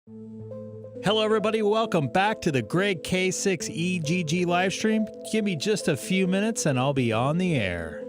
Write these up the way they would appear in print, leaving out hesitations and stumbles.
Hello everybody, welcome back to the Greg K6EGG live stream. Give me just a few minutes and I'll be on the air.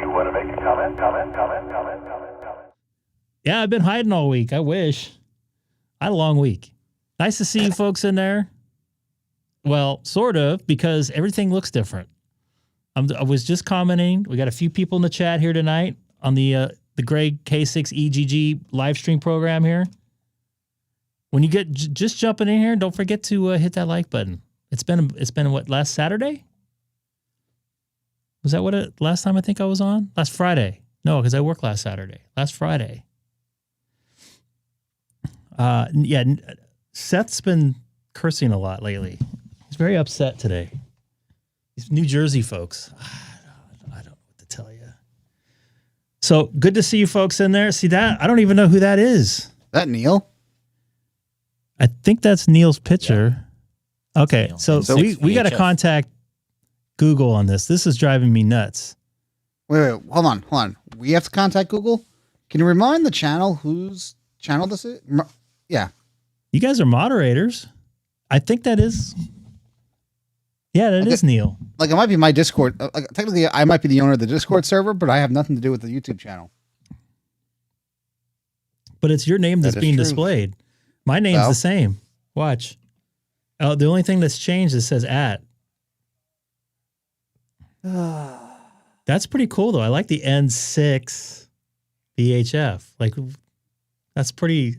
Want to make a comment? Yeah, I've been hiding all week. I wish. I had a long week. Nice to see you folks in there. Well, sort of, because everything looks different. I was just commenting. We got a few people in the chat here tonight on the Greg K6EGG live stream program here. When you get just jumping in here, don't forget to hit that like button. It's been what, last Saturday? Was that last time I think I was on? Last Friday. No, because I worked last Saturday. Last Friday. Yeah, Seth's been cursing a lot lately. He's very upset today. These New Jersey folks. I don't know what to tell you. So good to see you folks in there. See that? I don't even know who that is. Is that Neil? I think that's Neil's picture. Yeah. Okay, Neil. so we got to contact Google on this. This is driving me nuts. Wait, hold on. We have to contact Google? Can you remind the channel whose channel this is? Yeah. You guys are moderators. I think that is... Yeah, that is Neil. Like, it might be my Discord. Technically, I might be the owner of the Discord server, but I have nothing to do with the YouTube channel. But it's your name that's being displayed. My name's the same. Watch. Oh, the only thing that's changed is it says @ That's pretty cool, though. I like the N6 VHF. Like, that's pretty...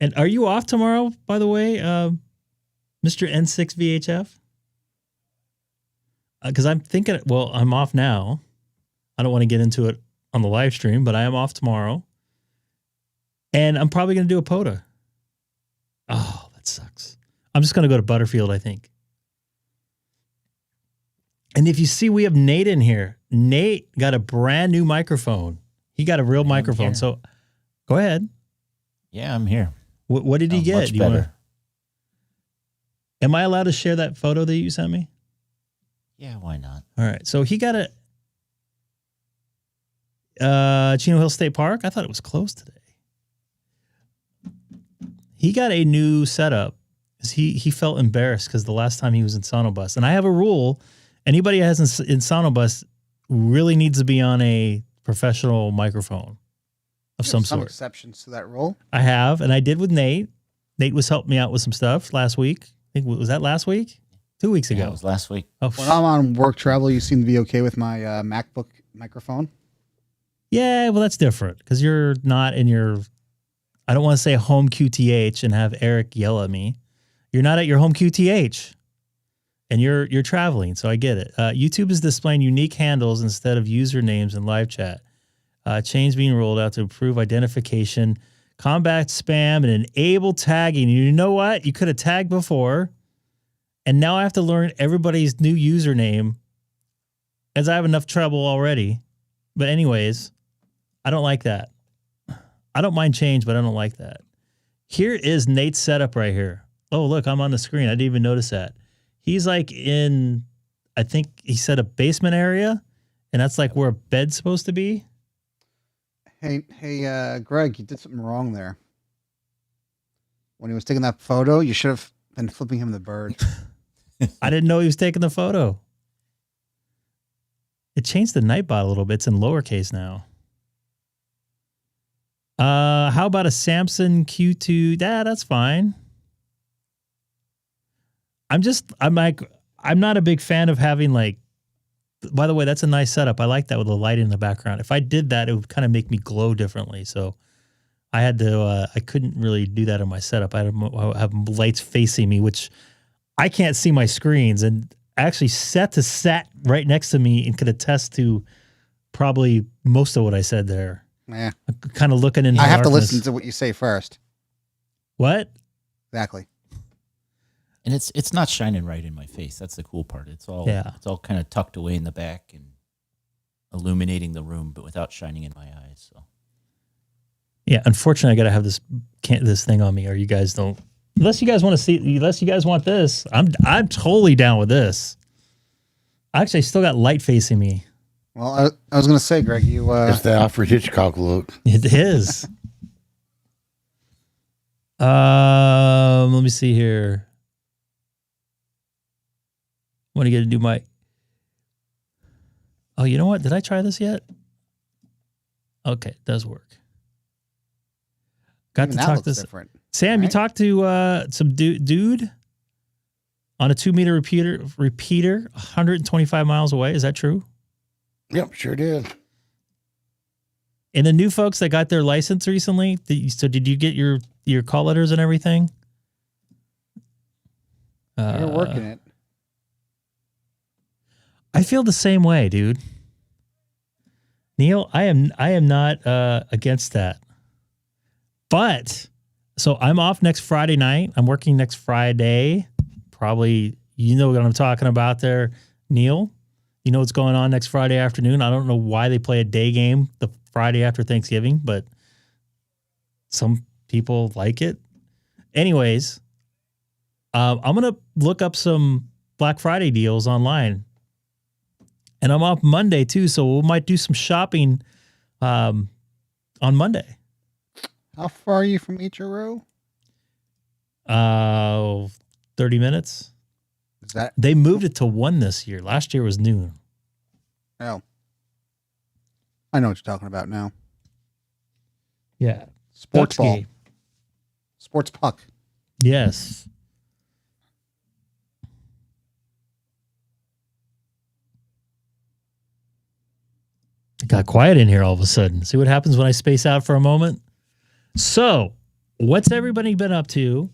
And are you off tomorrow, by the way, Mr. N6 VHF? Because I'm thinking, well, I'm off now. I don't want to get into it on the live stream, but I am off tomorrow. And I'm probably going to do a POTA. Oh, that sucks. I'm just going to go to Butterfield, I think. And if you see, we have Nate in here. Nate got a brand new microphone. He got a real microphone. So go ahead. Yeah, I'm here. What did he get? Much better. Am I allowed to share that photo that you sent me? Yeah, why not? All right. So he got a Chino Hill State Park. I thought it was closed today. He got a new setup. He felt embarrassed because the last time he was in Sonobus. And I have a rule. Anybody who has in Sonobus really needs to be on a professional microphone of some sort. Exceptions to that rule. I have, and I did with Nate. Nate was helping me out with some stuff last week. I think, was that last week? 2 weeks ago. Yeah, it was last week. Oh, when I'm on work travel, you seem to be okay with my MacBook microphone. Yeah, well, that's different because you're not in your, I don't want to say home QTH and have Eric yell at me. You're not at your home QTH and you're traveling, so I get it. YouTube is displaying unique handles instead of usernames in live chat. Change being rolled out to improve identification, combat spam, and enable tagging. You know what? You could have tagged before, and now I have to learn everybody's new username as I have enough trouble already. But anyways, I don't like that. I don't mind change, but I don't like that. Here is Nate's setup right here. Oh, look, I'm on the screen. I didn't even notice that. He's like in, I think he said a basement area, and that's like where a bed's supposed to be. Hey, Greg, you did something wrong there. When he was taking that photo, you should have been flipping him the bird. I didn't know he was taking the photo. It changed the Nightbot a little bit. It's in lowercase now. How about a Samsung Q2? That's fine. I'm not a big fan of having like, by the way, that's a nice setup. I like that with the light in the background. If I did that, it would kind of make me glow differently. So I had to, I couldn't really do that in my setup. I had to have lights facing me, which I can't see my screens. And actually sat right next to me and could attest to probably most of what I said there. Yeah. Kind of looking into I have darkness. to listen to what you say first. What? Exactly. And it's not shining right in my face. That's the cool part. It's all kind of tucked away in the back and illuminating the room, but without shining in my eyes. So yeah, unfortunately, I got to have this thing on me, or you guys don't. Unless you guys want to see, unless you guys want this, I'm totally down with this. Actually, I still got light facing me. Well, I was going to say, Greg, you it's the Alfred Hitchcock look. It is. Let me see here. Want to get a new mic? Oh, you know what? Did I try this yet? Okay, it does work. Got even to that talk looks this. different. Sam, right? You talked to some dude on a 2-meter repeater 125 miles away. Is that true? Yep, sure did. And the new folks that got their license recently, did you get your call letters and everything? You're working it. I feel the same way, dude. Neil, I am not against that. But so I'm off next Friday night. I'm working next Friday. Probably you know what I'm talking about there, Neil. You know what's going on next Friday afternoon. I don't know why they play a day game the Friday after Thanksgiving, but some people like it. Anyways, I'm going to look up some Black Friday deals online. And I'm off Monday too, so we might do some shopping on Monday. How far are you from HRO? 30 minutes. Is that? They moved it to 1 this year. Last year was noon. Oh. I know what you're talking about now. Yeah. Sports ball. Game. Sports puck. Yes. It got quiet in here all of a sudden. See what happens when I space out for a moment? So, what's everybody been up to?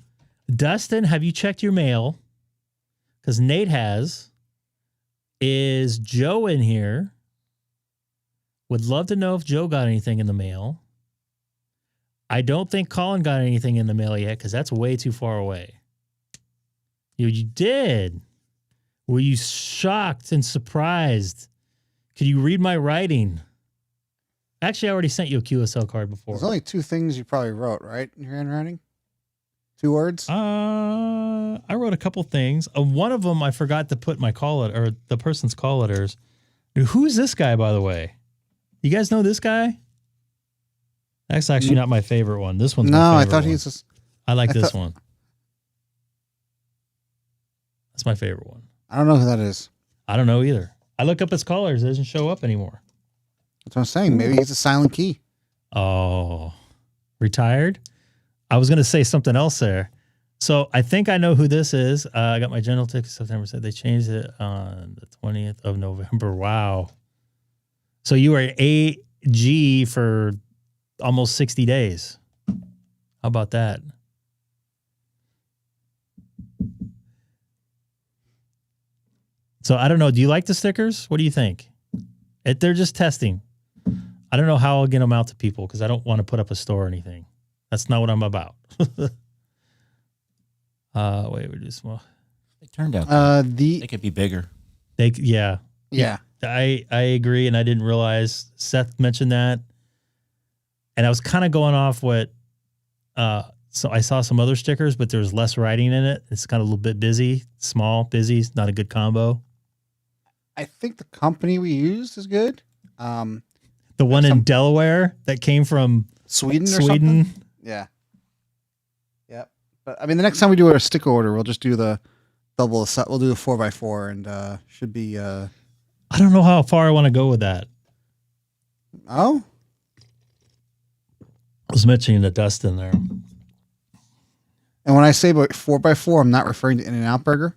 Dustin, have you checked your mail? Because Nate has. Is Joe in here? Would love to know if Joe got anything in the mail. I don't think Colin got anything in the mail yet because that's way too far away. You did. Were you shocked and surprised? Could you read my writing? Actually, I already sent you a QSL card before. There's only 2 things you probably wrote, right? In your handwriting? 2 words? I wrote a couple things. One of them I forgot to put my call it or the person's call letters. Who's this guy, by the way? You guys know this guy? That's actually not my favorite one. This one's my favorite. No, I thought he was just... I like this one. That's my favorite one. I don't know who that is. I don't know either. I look up his callers. It doesn't show up anymore. That's what I'm saying. Maybe he's a silent key. Oh, retired? I was going to say something else there. So I think I know who this is. I got my general ticket September. Said they changed it on the 20th of November. Wow. So you were AG for almost 60 days. How about that? So I don't know. Do you like the stickers? What do you think? They're just testing. I don't know how I'll get them out to people because I don't want to put up a store or anything. That's not what I'm about. Wait, we do small. They turned out. They could be bigger. Yeah. I agree, and I didn't realize Seth mentioned that. And I was kind of going off what. So I saw some other stickers, but there's less writing in it. It's kind of a little bit busy, small, busy. It's not a good combo. I think the company we used is good. The one in Delaware that came from Sweden or something? Yeah. Yep. But I mean, the next time we do a sticker order, we'll just do the double set. We'll do a 4x4 and should be. I don't know how far I want to go with that. Oh? I was mentioning to Dustin there. And when I say about 4x4, I'm not referring to In-N-Out Burger.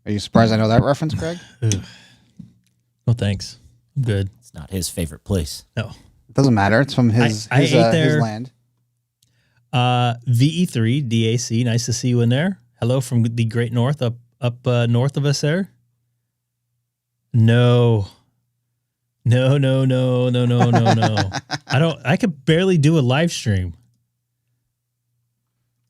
Are you surprised I know that reference, Greg? No, thanks. I'm good. It's not his favorite place. No. It doesn't matter. It's from his land. VE3 DAC. Nice to see you in there. Hello from the Great North, up north of us there. No. I could barely do a live stream.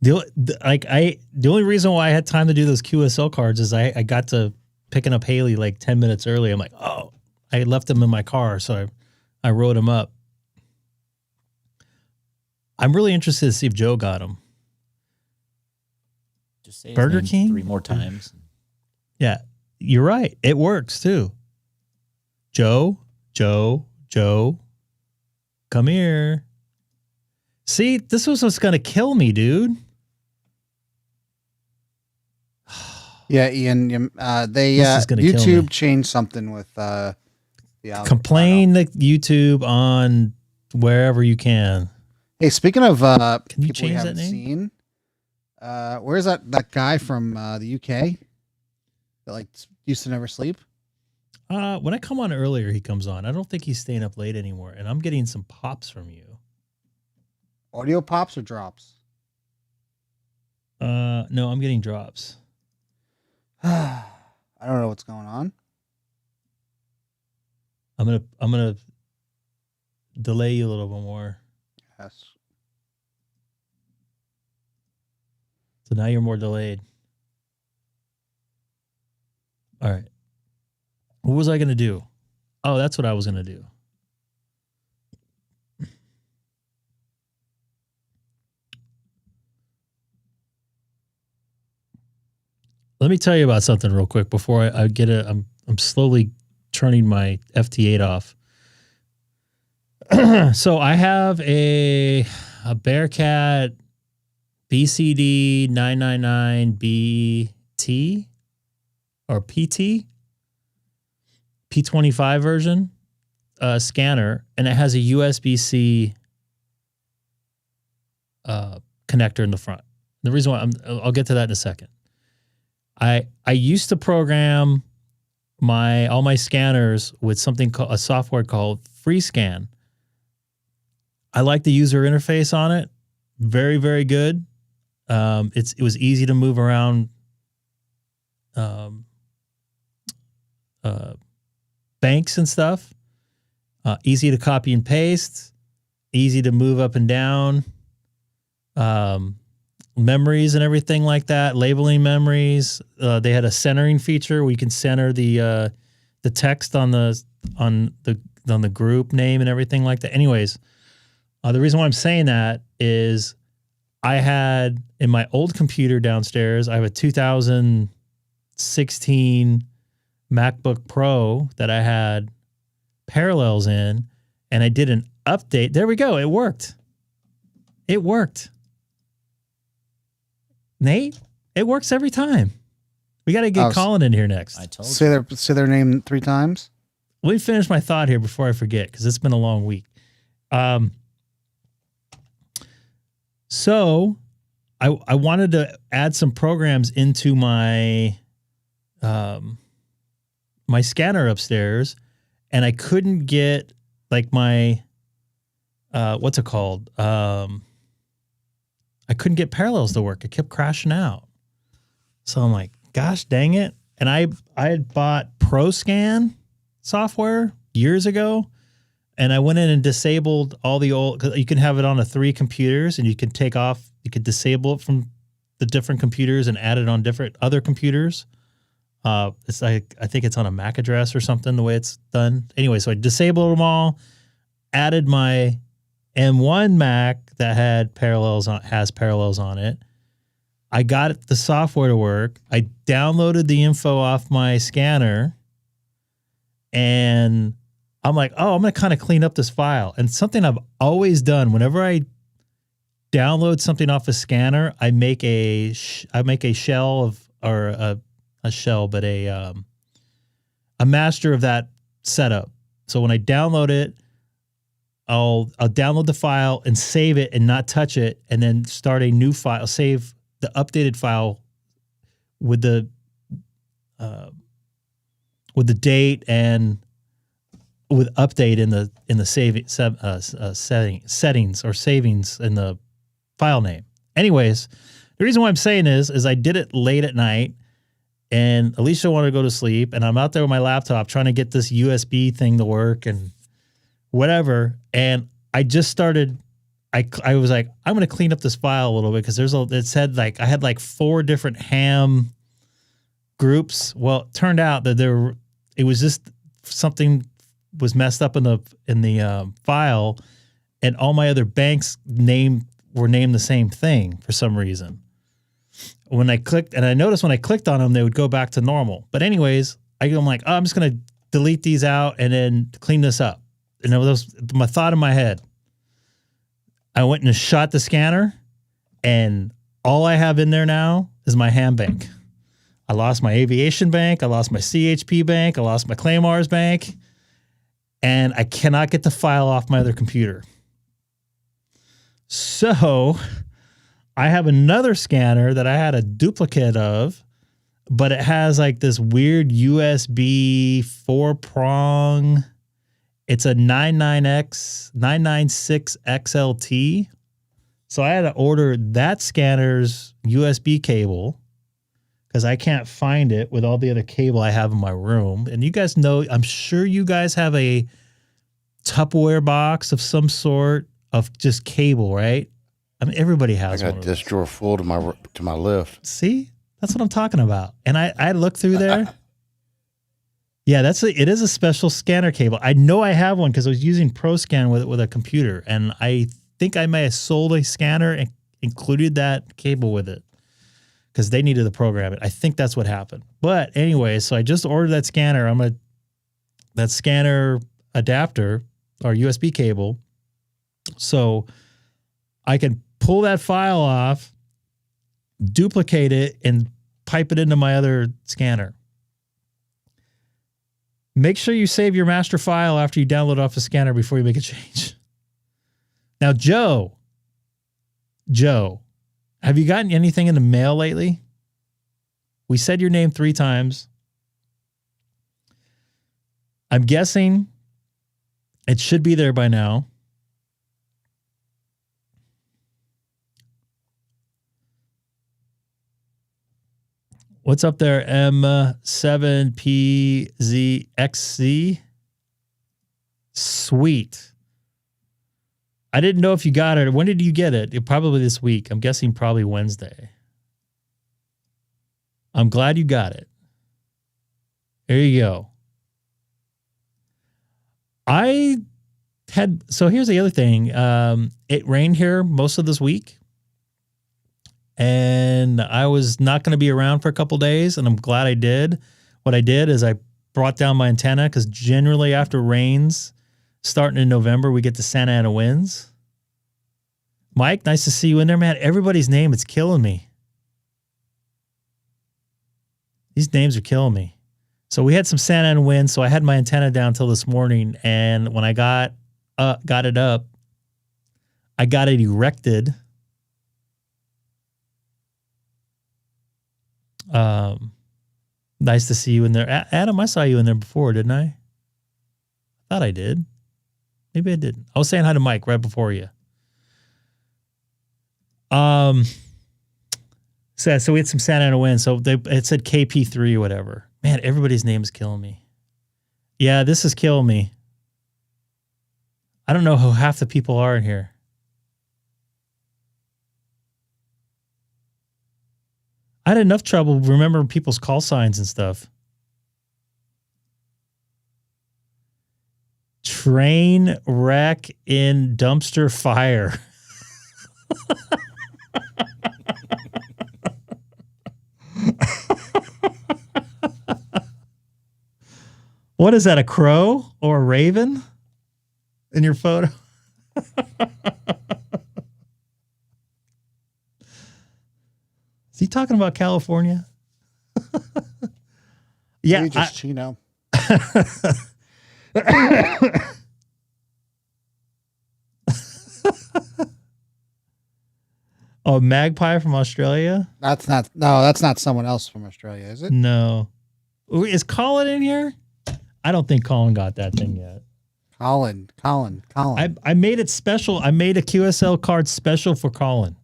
The only reason why I had time to do those QSL cards is I got to picking up Haley like 10 minutes early. I'm like, oh, I left them in my car, so I wrote them up. I'm really interested to see if Joe got them. Just say Burger King 3 more times. Yeah, you're right. It works too. Joe, come here. See, this was what's going to kill me, dude. Yeah, Ian. YouTube changed something with the complain to YouTube on wherever you can. Hey, speaking of can you people we change that haven't name? seen, Where's that guy from the UK that like used to never sleep? When I come on earlier, he comes on. I don't think he's staying up late anymore, and I'm getting some pops from you. Audio pops or drops? No, I'm getting drops. I don't know what's going on. I'm gonna delay you a little bit more. Yes. So now you're more delayed. All right. What was I going to do? Oh, that's what I was going to do. Let me tell you about something real quick before I get it. I'm slowly turning my FT8 off. So I have a Bearcat BCD 999BT or PT P25 version scanner, and it has a USB-C connector in the front. The reason why I'll get to that in a second. I used to program all my scanners with something called a software called FreeScan. I like the user interface on it. Very, very good. It was easy to move around banks and stuff. Easy to copy and paste. Easy to move up and down. Memories and everything like that. Labeling memories. They had a centering feature where you can center the text on the group name and everything like that. Anyways, the reason why I'm saying that is I had in my old computer downstairs, I have a 2016 MacBook Pro that I had parallels in, and I did an update. There we go. It worked. It worked. Nate, it works every time. We got to get Colin in here next. I told you. Say their name 3 times. Let me finish my thought here before I forget, because it's been a long week. So I wanted to add some programs into my my scanner upstairs, and I couldn't get like my what's it called? I couldn't get parallels to work. It kept crashing out. So I'm like, gosh dang it. And I had bought ProScan software years ago, and I went in and disabled all the old, because you can have it on 3 computers, and you can you could disable it from the different computers and add it on different other computers. It's like, I think it's on a MAC address or something, the way it's done. Anyway, so I disabled them all, added my M1 Mac that has parallels on it. I got the software to work. I downloaded the info off my scanner, and I'm like, oh, I'm going to kind of clean up this file. And something I've always done, whenever I download something off a scanner, I make a shell a master of that setup. So when I download it, I'll download the file and save it and not touch it, and then start a new file, save the updated file with the date and with update in the settings or savings in the file name. Anyways, the reason why I'm saying is I did it late at night, and Alicia wanted to go to sleep, and I'm out there with my laptop trying to get this USB thing to work and whatever. And I just started, I was like, I'm going to clean up this file a little bit, because it said like, I had like 4 different ham groups. Well, it turned out that it was just something was messed up in the file, and all my other banks were named the same thing for some reason. When I clicked, and I noticed when I clicked on them, they would go back to normal. But anyways, I'm like, oh, I'm just going to delete these out and then clean this up. And it was my thought in my head. I went and shot the scanner, and all I have in there now is my ham bank. I lost my aviation bank. I lost my CHP bank. I lost my Claymores bank. And I cannot get the file off my other computer. So I have another scanner that I had a duplicate of, but it has like this weird USB 4-prong. It's a 996 XLT. So I had to order that scanner's USB cable because I can't find it with all the other cable I have in my room. And you guys know, I'm sure you guys have a Tupperware box of some sort of just cable, right? I mean, everybody has one. I got this drawer full to my left. See? That's what I'm talking about. And I looked through there. Yeah, it is a special scanner cable. I know I have one because I was using ProScan with a computer, and I think I may have sold a scanner and included that cable with it because they needed to program it. I think that's what happened. But anyway, so I just ordered that scanner. That scanner adapter or USB cable, so I can pull that file off, duplicate it, and pipe it into my other scanner. Make sure you save your master file after you download off the scanner before you make a change. Now, Joe, have you gotten anything in the mail lately? We said your name 3 times. I'm guessing it should be there by now. What's up there? M7PZXZ. Sweet. I didn't know if you got it. When did you get it? Probably this week. I'm guessing probably Wednesday. I'm glad you got it. There you go. So here's the other thing. It rained here most of this week. And I was not going to be around for a couple days, and I'm glad I did. What I did is I brought down my antenna because generally after rains, starting in November, we get the Santa Ana winds. Mike, nice to see you in there, man. Everybody's name, it's killing me. These names are killing me. So we had some Santa Ana winds, so I had my antenna down till this morning, and when I got it up, I got it erected. Nice to see you in there. Adam, I saw you in there before, didn't I? I thought I did. Maybe I didn't. I was saying hi to Mike right before you. So we had some Santa Ana wind. So it said KP3 or whatever. Man, everybody's name is killing me. Yeah, this is killing me. I don't know who half the people are in here. I had enough trouble remembering people's call signs and stuff. Train wreck in dumpster fire. What is that, a crow or a raven in your photo? Is he talking about California? Yeah. Maybe just Chino. Oh, Magpie from Australia? That's not someone else from Australia, is it? No. Is Colin in here? I don't think Colin got that thing yet. Colin. I made it special. I made a QSL card special for Colin.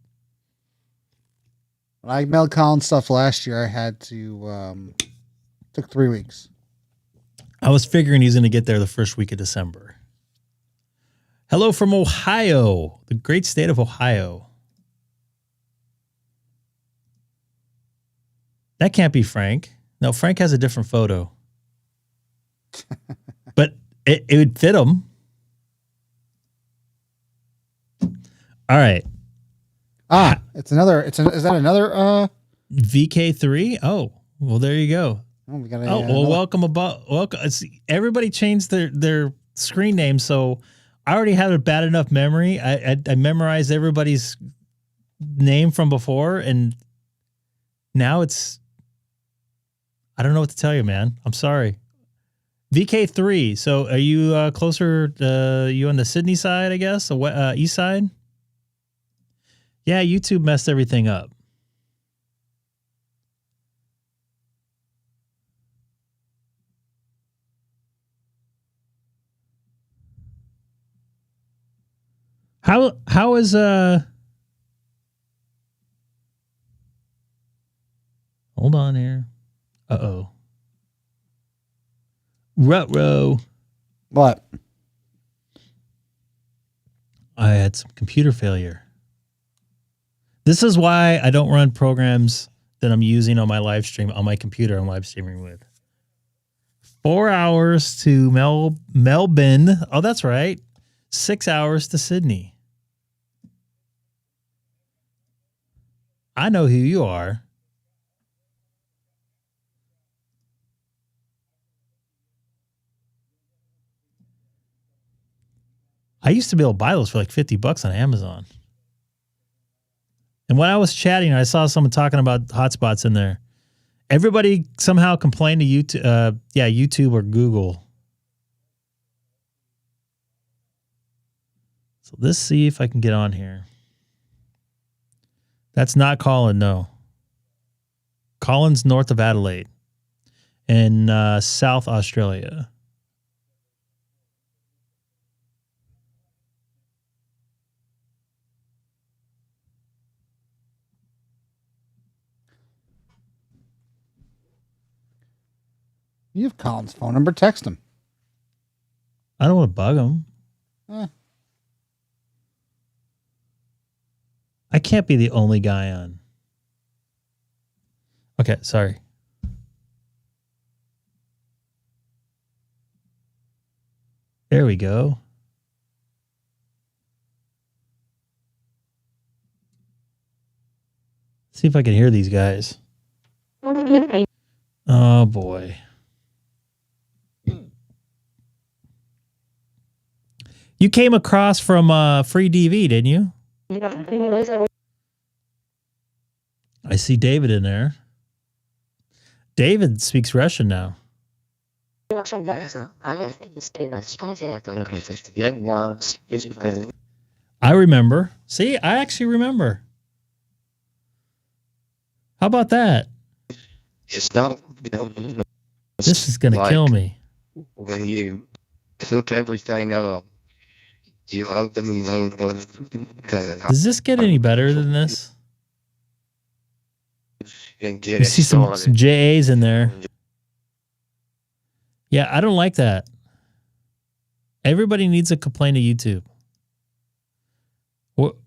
When I mailed Colin stuff last year, I had to took 3 weeks. I was figuring he's going to get there the first week of December. Hello from Ohio, the great state of Ohio. That can't be Frank. No, Frank has a different photo. But it would fit him. All right. Is that another VK3? Oh, well, there you go. Welcome about. Welcome. Everybody changed their screen name, so I already have a bad enough memory. I memorized everybody's name from before, and now it's. I don't know what to tell you, man. I'm sorry. VK3. So are you closer? You on the Sydney side, I guess, or east side? Yeah, YouTube messed everything up. How is hold on here. Uh-oh. Ruh-roh. What? I had some computer failure. This is why I don't run programs that I'm using on my live stream on my computer I'm live streaming with. 4 hours to Melbourne. Oh, that's right. 6 hours to Sydney. I know who you are. I used to be able to buy those for like $50 on Amazon. And when I was chatting, I saw someone talking about hotspots in there. Everybody somehow complained to YouTube, YouTube or Google. So let's see if I can get on here. That's not Colin, no. Colin's north of Adelaide in South Australia. You have Colin's phone number. Text him. I don't want to bug him. I can't be the only guy on. Okay, sorry. There we go. See if I can hear these guys. Oh, boy. You came across from Free DV, didn't you? I see David in there. David speaks Russian now. I remember. See, I actually remember. How about that? It's not, This is going to kill me. when you took everything up, you open Does this get any better than this? and You get see some JAs in there. Yeah, I don't like that. Everybody needs to complain to YouTube.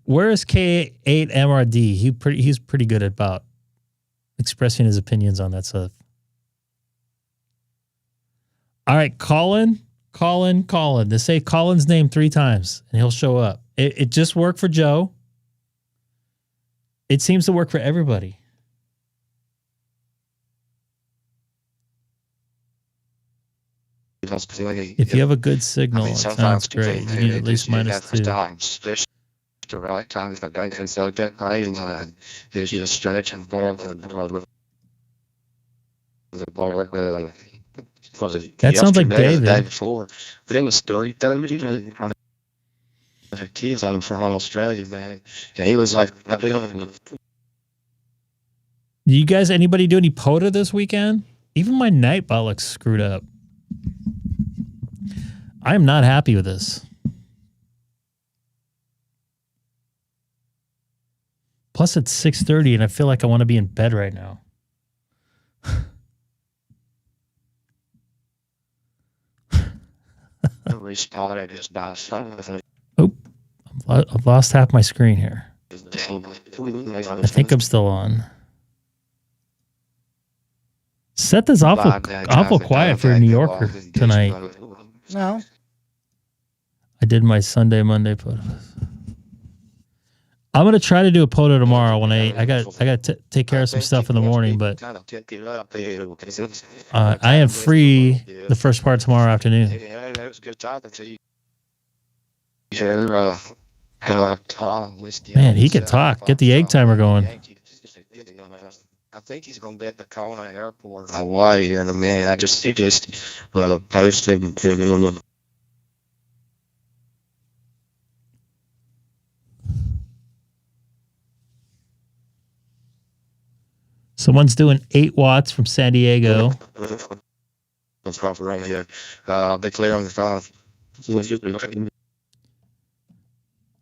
Where is K8 MRD? He's pretty good about expressing his opinions on that stuff. All right, Colin. Just say Colin's name 3 times and he'll show up. It just worked for Joe. It seems to work for everybody. If you have a good signal, it sounds great. You need at least -2. The right time for guys and so get playing on there's your stretch and ball and the ball That sounds like David. But it was story telling me he's on from Australia, man. Yeah, he was like You guys, anybody do any POTA this weekend? Even my Nightbot looks screwed up. I am not happy with this. Plus, it's 6:30, and I feel like I want to be in bed right now. Oh, I've lost half my screen here. I think I'm still on. Set this awful quiet for a New Yorker tonight. No. I did my Sunday, Monday POTA. I'm gonna try to do a POTA tomorrow when I got to take care of some stuff in the morning, but I am free the first part tomorrow afternoon. Man, he can talk. Get the egg timer going. I think he's gonna be at the Colorado airport, Hawaii, and man, I just posted to Someone's doing 8 watts from San Diego. That's proper right here. They clear on the phone.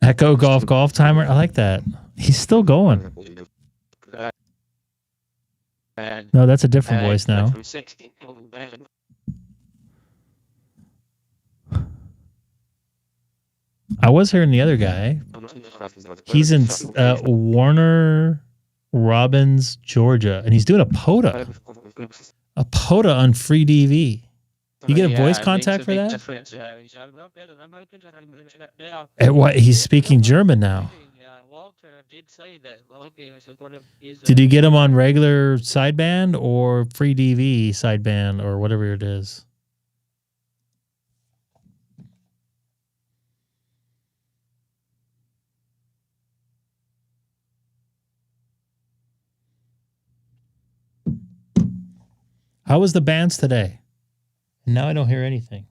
Echo golf timer. I like that. He's still going. No, that's a different voice now. I was hearing the other guy. He's in Warner Robins, Georgia, and he's doing a POTA. A POTA on free DV. You get a voice contact for that? And what? He's speaking German now. Did you get him on regular sideband or free DV sideband or whatever it is? How was the bands today? Now I don't hear anything.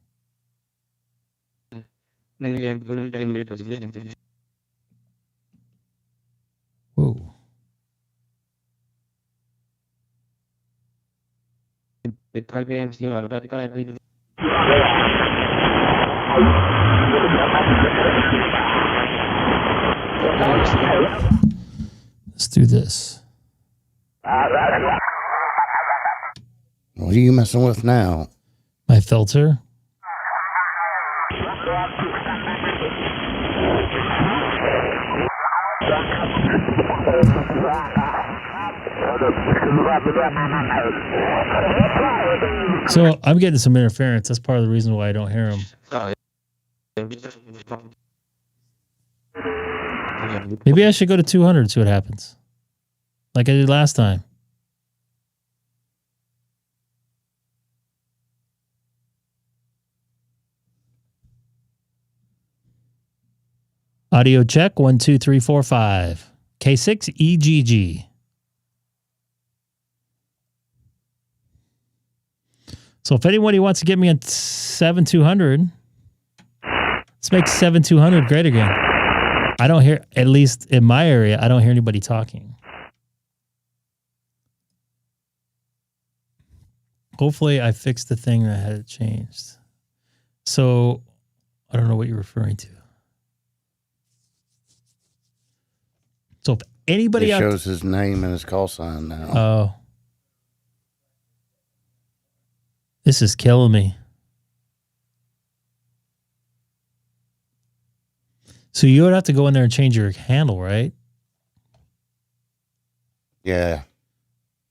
Whoa. Let's do this. What are you messing with now? My filter. So I'm getting some interference. That's part of the reason why I don't hear him. Maybe I should go to 200 and see what happens. Like I did last time. Audio check 1 2 3 4 5. K6EGG. So if anybody wants to get me on 7200, let's make 7200 great again. I don't hear, at least in my area, I don't hear anybody talking. Hopefully I fixed the thing that had changed. So I don't know what you're referring to. So if anybody it shows his name and his call sign now. Oh. This is killing me. So you would have to go in there and change your handle, right? Yeah.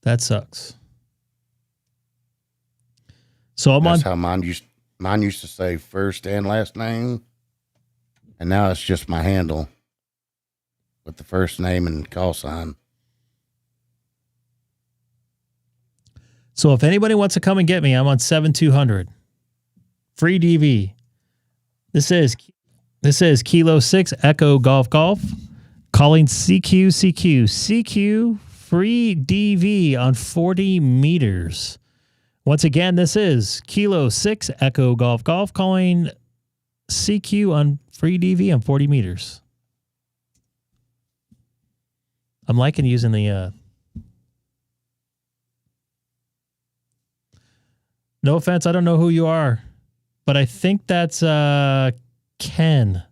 That sucks. So That's how mine used to say first and last name. And now it's just my handle with the first name and call sign. So if anybody wants to come and get me, I'm on 7200. Free DV. This is Kilo 6 Echo Golf calling CQ free DV on 40 meters. Once again, this is Kilo 6 Echo Golf calling CQ on free DV on 40 meters. I'm liking using the no offense, I don't know who you are, but I think that's Ken.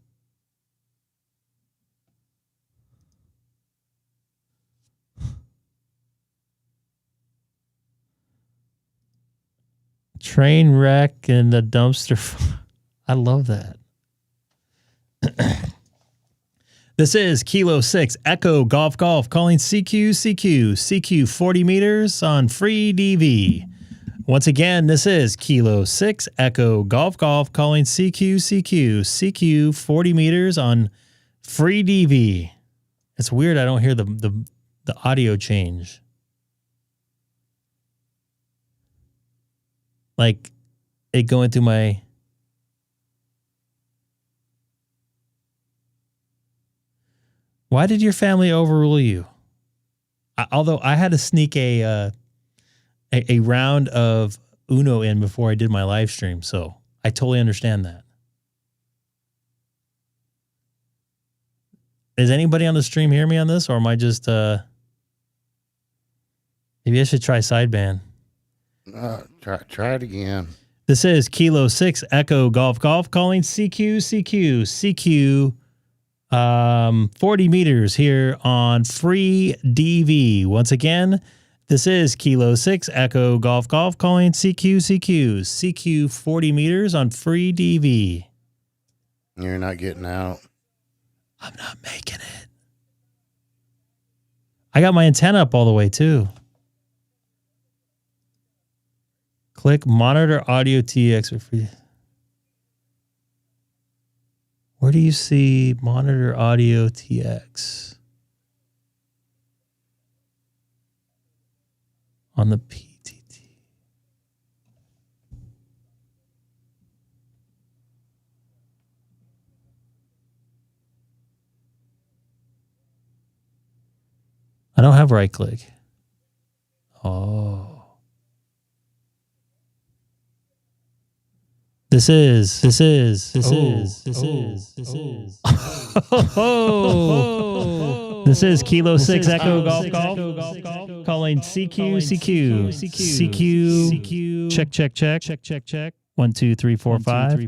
Train wreck in the dumpster. I love that. This is Kilo 6 Echo Golf calling CQ 40 meters on free DV. Once again, this is Kilo 6 Echo Golf calling CQ 40 meters on free DV. It's weird I don't hear the audio change. Like it going through my... Why did your family overrule you? Although I had to sneak a round of Uno in before I did my live stream, so I totally understand that. Does anybody on the stream hear me on this, or am I just Maybe I should try sideband. Try it again. This is Kilo 6 Echo Golf Golf calling CQ 40 meters here on free DV. Once again, this is Kilo 6 Echo Golf Golf calling CQ 40 meters on free DV. You're not getting out. I'm not making it. I got my antenna up all the way too. Click monitor audio TX for free. Where do you see monitor audio TX? On the PTT. I don't have right click. Oh. This is. This is Kilo 6 Echo Golf Golf calling CQ. Check. 1, 2, 3, 4, 5.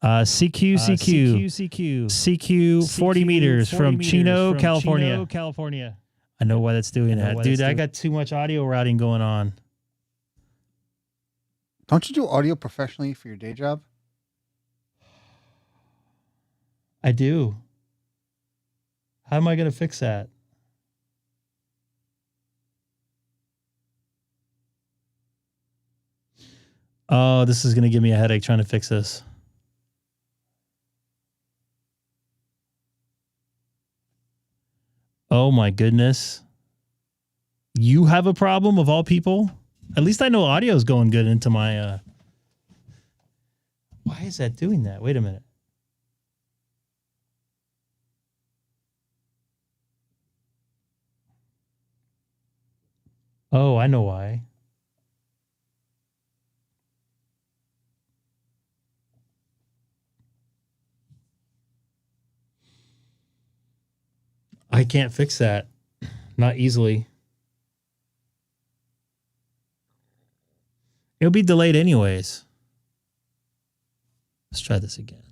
CQ 40 meters from Chino, California. I know why that's doing that. Dude, I got too much audio routing going on. Don't you do audio professionally for your day job? I do. How am I going to fix that? Oh, this is going to give me a headache trying to fix this. Oh my goodness. You have a problem of all people? At least I know audio is going good into my... Why is that doing that? Wait a minute. Oh, I know why. I can't fix that. Not easily. It'll be delayed anyways. Let's try this again.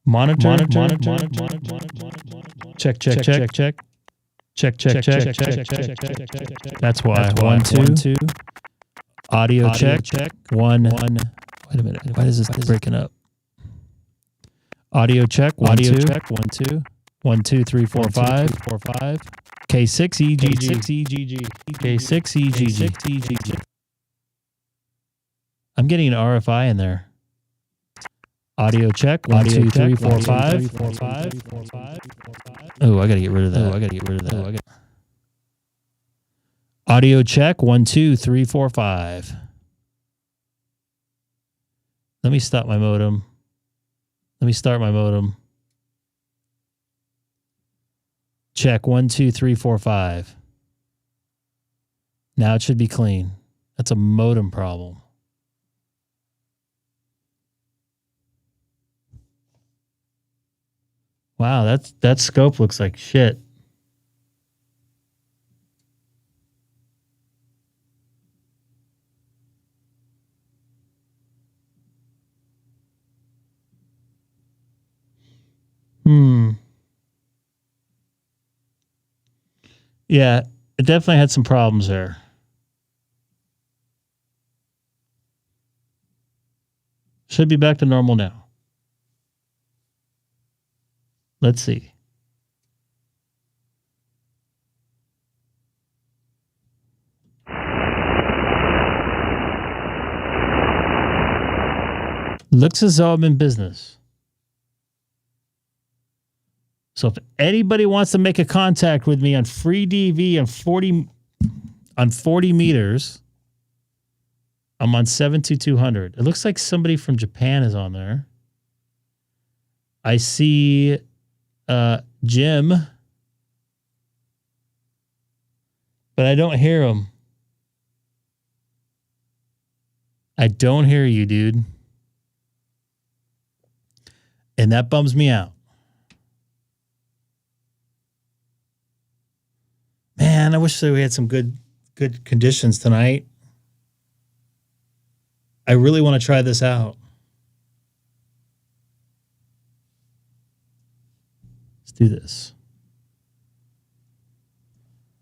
Monitor. Check. That's why. 1, 2. Audio check. 1. Wait a minute. Why is this breaking up? Audio check. 1, 2. 1, 2, 3, 4, 5. K6EGG. I'm getting an RFI in there. Audio check. 1, 2, 3, 4, 5. Oh, I gotta get rid of that. Audio check. 1, 2, 3, 4, 5. Let me stop my modem. Let me start my modem. Check. 1, 2, 3, 4, 5. Now it should be clean. That's a modem problem. Wow, that scope looks like shit. Yeah, it definitely had some problems there. Should be back to normal now. Let's see. Looks as though I'm in business. So if anybody wants to make a contact with me on free DV on 40 meters, I'm on 72200. It looks like somebody from Japan is on there. I see Jim, but I don't hear him. I don't hear you, dude. And that bums me out. Man, I wish that we had some good conditions tonight. I really want to try this out. Let's do this.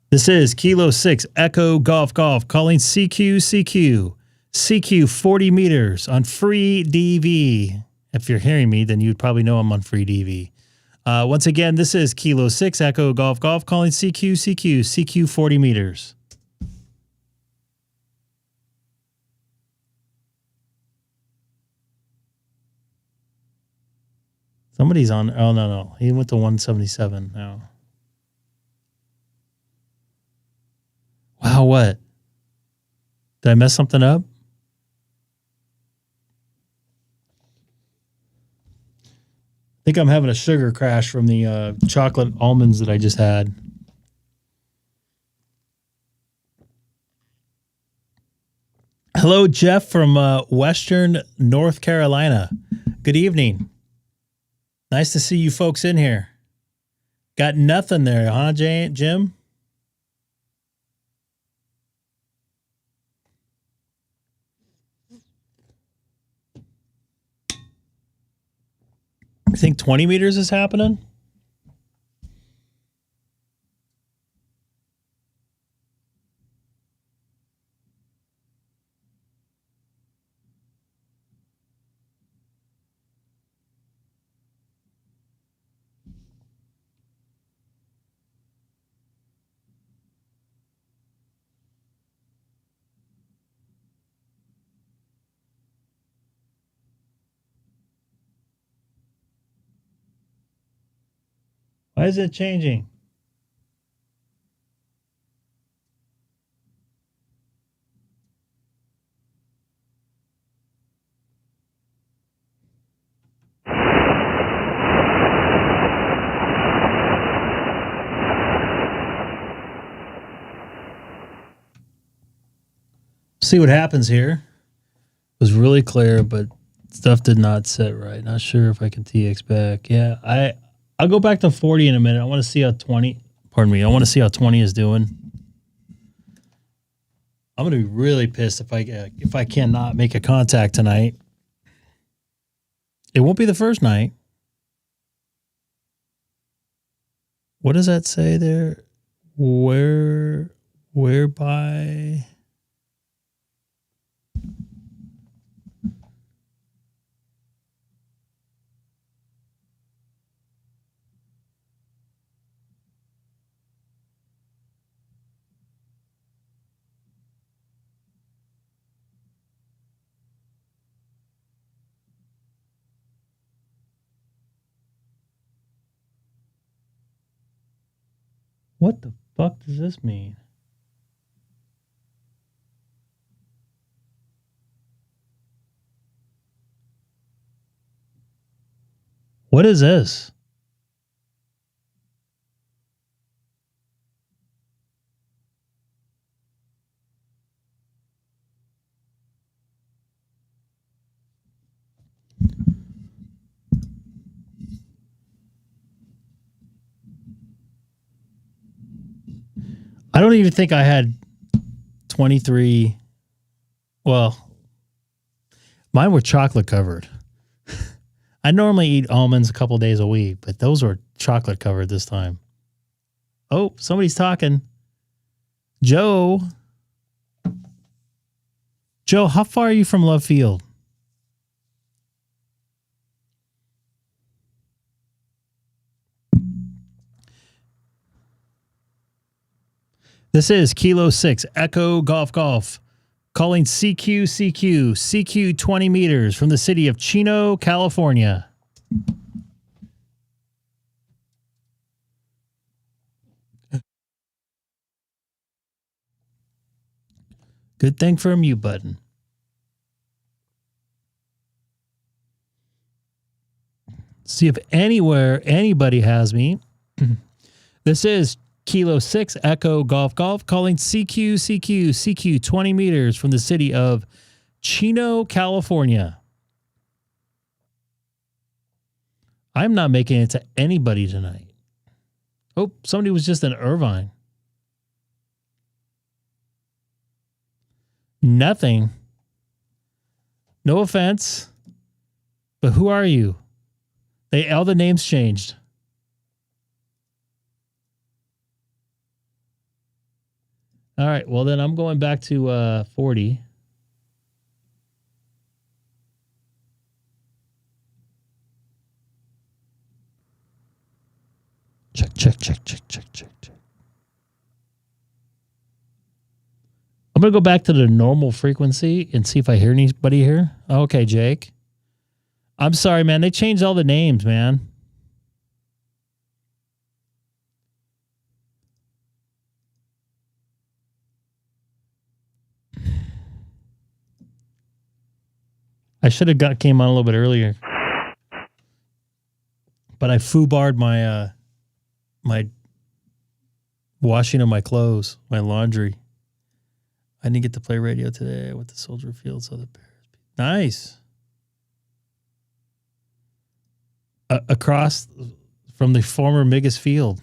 This is Kilo 6 Echo Golf Golf calling CQ 40 meters on free DV. If you're hearing me, then you'd probably know I'm on free DV. Once again, this is Kilo 6 Echo Golf Golf calling CQ 40 meters. Somebody's on. Oh, no. He went to 177 now. Wow, what? Did I mess something up? I think I'm having a sugar crash from the chocolate almonds that I just had. Hello, Jeff from Western North Carolina. Good evening. Nice to see you folks in here. Got nothing there, huh, Jim? I think 20 meters is happening. Why is it changing? See what happens here. It was really clear, but stuff did not set right. Not sure if I can TX back. Yeah, I'll go back to 40 in a minute. I want to see how 20, pardon me, I want to see how 20 is doing. I'm going to be really pissed if I cannot make a contact tonight. It won't be the first night. What does that say there? Whereby... What the fuck does this mean? What is this? I don't even think I had 23. Well, mine were chocolate covered. I normally eat almonds a couple days a week, but those were chocolate covered this time. Oh, somebody's talking. Joe, how far are you from Love Field? This is Kilo 6 Echo Golf Golf calling CQ 20 meters from the city of Chino, California. Good thing for a mute button. See if anybody has me. This is Kilo 6 Echo Golf Golf calling CQ 20 meters from the city of Chino, California. I'm not making it to anybody tonight. Oh, somebody was just in Irvine. nothing. No offense, but who are you? All the names changed. All right, well then I'm going back to 40. Check. I'm going to go back to the normal frequency and see if I hear anybody here. Okay, Jake. I'm sorry, man. They changed all the names, man. I should have came on a little bit earlier. But I foobarred my my washing of my clothes, my laundry. I didn't get to play radio today with the Soldier Field, so the Bears. Nice. Across from the former Migas Field.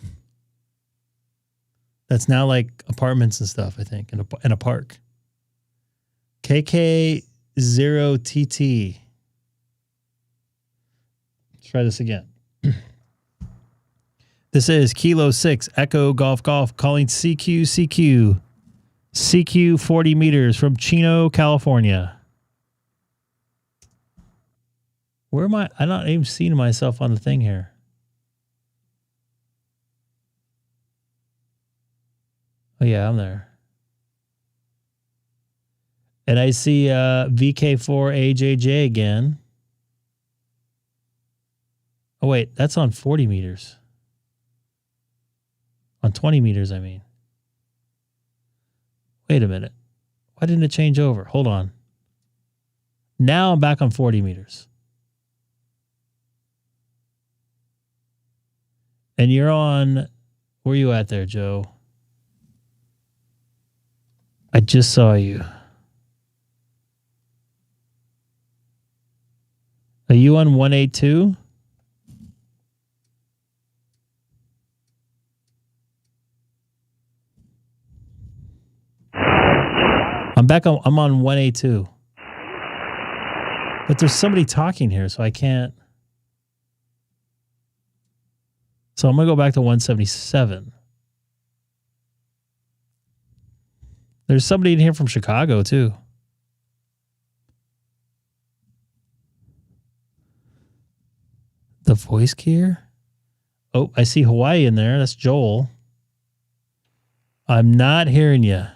That's now like apartments and stuff, I think, in a park. KK0TT. Let's try this again. This is Kilo 6 Echo Golf calling CQ 40 meters from Chino, California. Where am I? I'm not even seeing myself on the thing here. Oh, yeah, I'm there. And I see VK4AJJ again. Oh, wait, that's on 40 meters. On 20 meters, I mean. Wait a minute. Why didn't it change over? Hold on. Now I'm back on 40 meters. And you're on... Where are you at there, Joe? I just saw you. Are you on 182? I'm on 182. But there's somebody talking here, so I can't. So I'm going to go back to 177. There's somebody in here from Chicago, too. The voice gear? Oh, I see Hawaii in there. That's Joel. I'm not hearing you.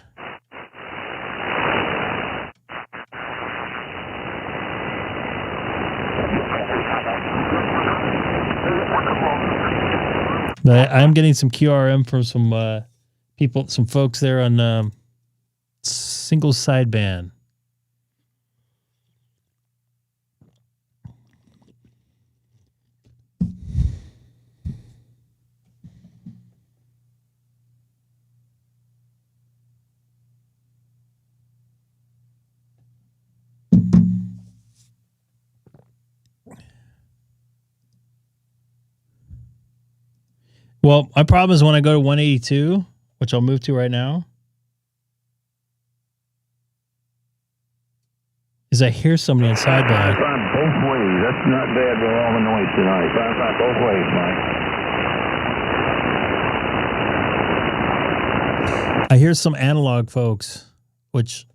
But I'm getting some QRM from some people, some folks there on single sideband. Well, my problem is when I go to 182, which I'll move to right now, is I hear somebody on sideband. Both ways. That's not bad with all the noise tonight. Both ways, Mike. I hear some analog folks, which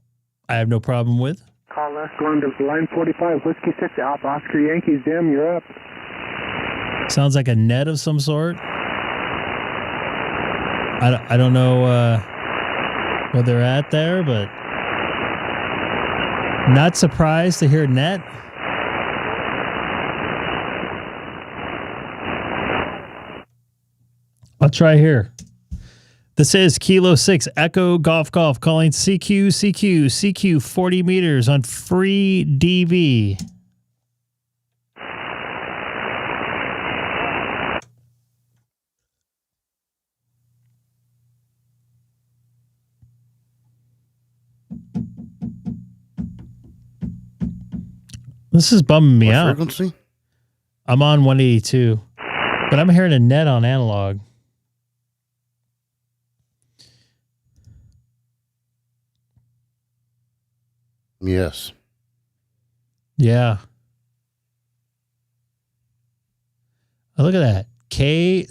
I have no problem with. Call left going to line 45, Whiskey 6 Alpha Oscar Yankee Zim, you're up. Sounds like a net of some sort. I don't know where they're at there, but not surprised to hear net. I'll try here. This is Kilo 6 Echo Golf calling CQ 40 meters on free DV. This is bumming me out. Frequency? I'm on 182, but I'm hearing a net on analog. Yes. Yeah. Oh, look at that. K0WAV,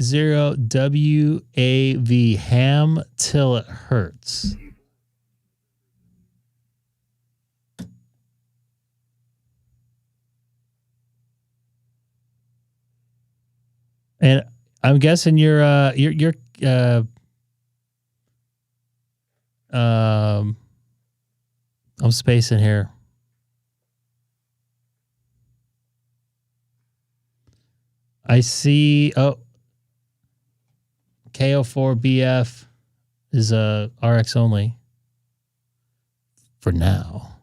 ham till it hurts. And I'm guessing you're I'm spacing here. I see. Oh, KO4BF is RX only for now.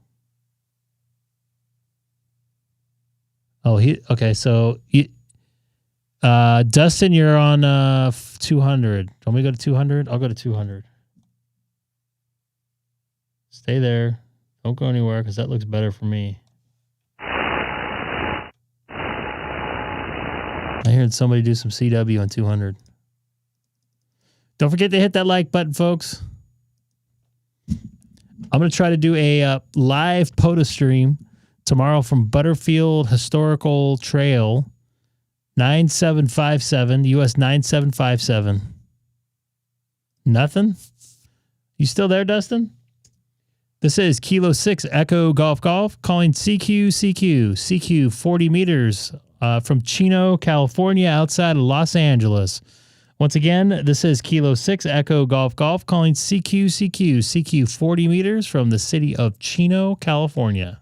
Oh, okay. So, Dustin, you're on 200. Want me to go to 200? I'll go to 200. Stay there. Don't go anywhere because that looks better for me. I heard somebody do some CW on 200. Don't forget to hit that like button, folks. I'm going to try to do a live POTA stream tomorrow from Butterfield Historical Trail, 9757, US 9757. Nothing? You still there, Dustin? This is Kilo 6 Echo Golf Golf calling CQ 40 meters from Chino, California, outside of Los Angeles. Once again, this is Kilo 6 Echo Golf Golf calling CQ 40 meters from the city of Chino, California.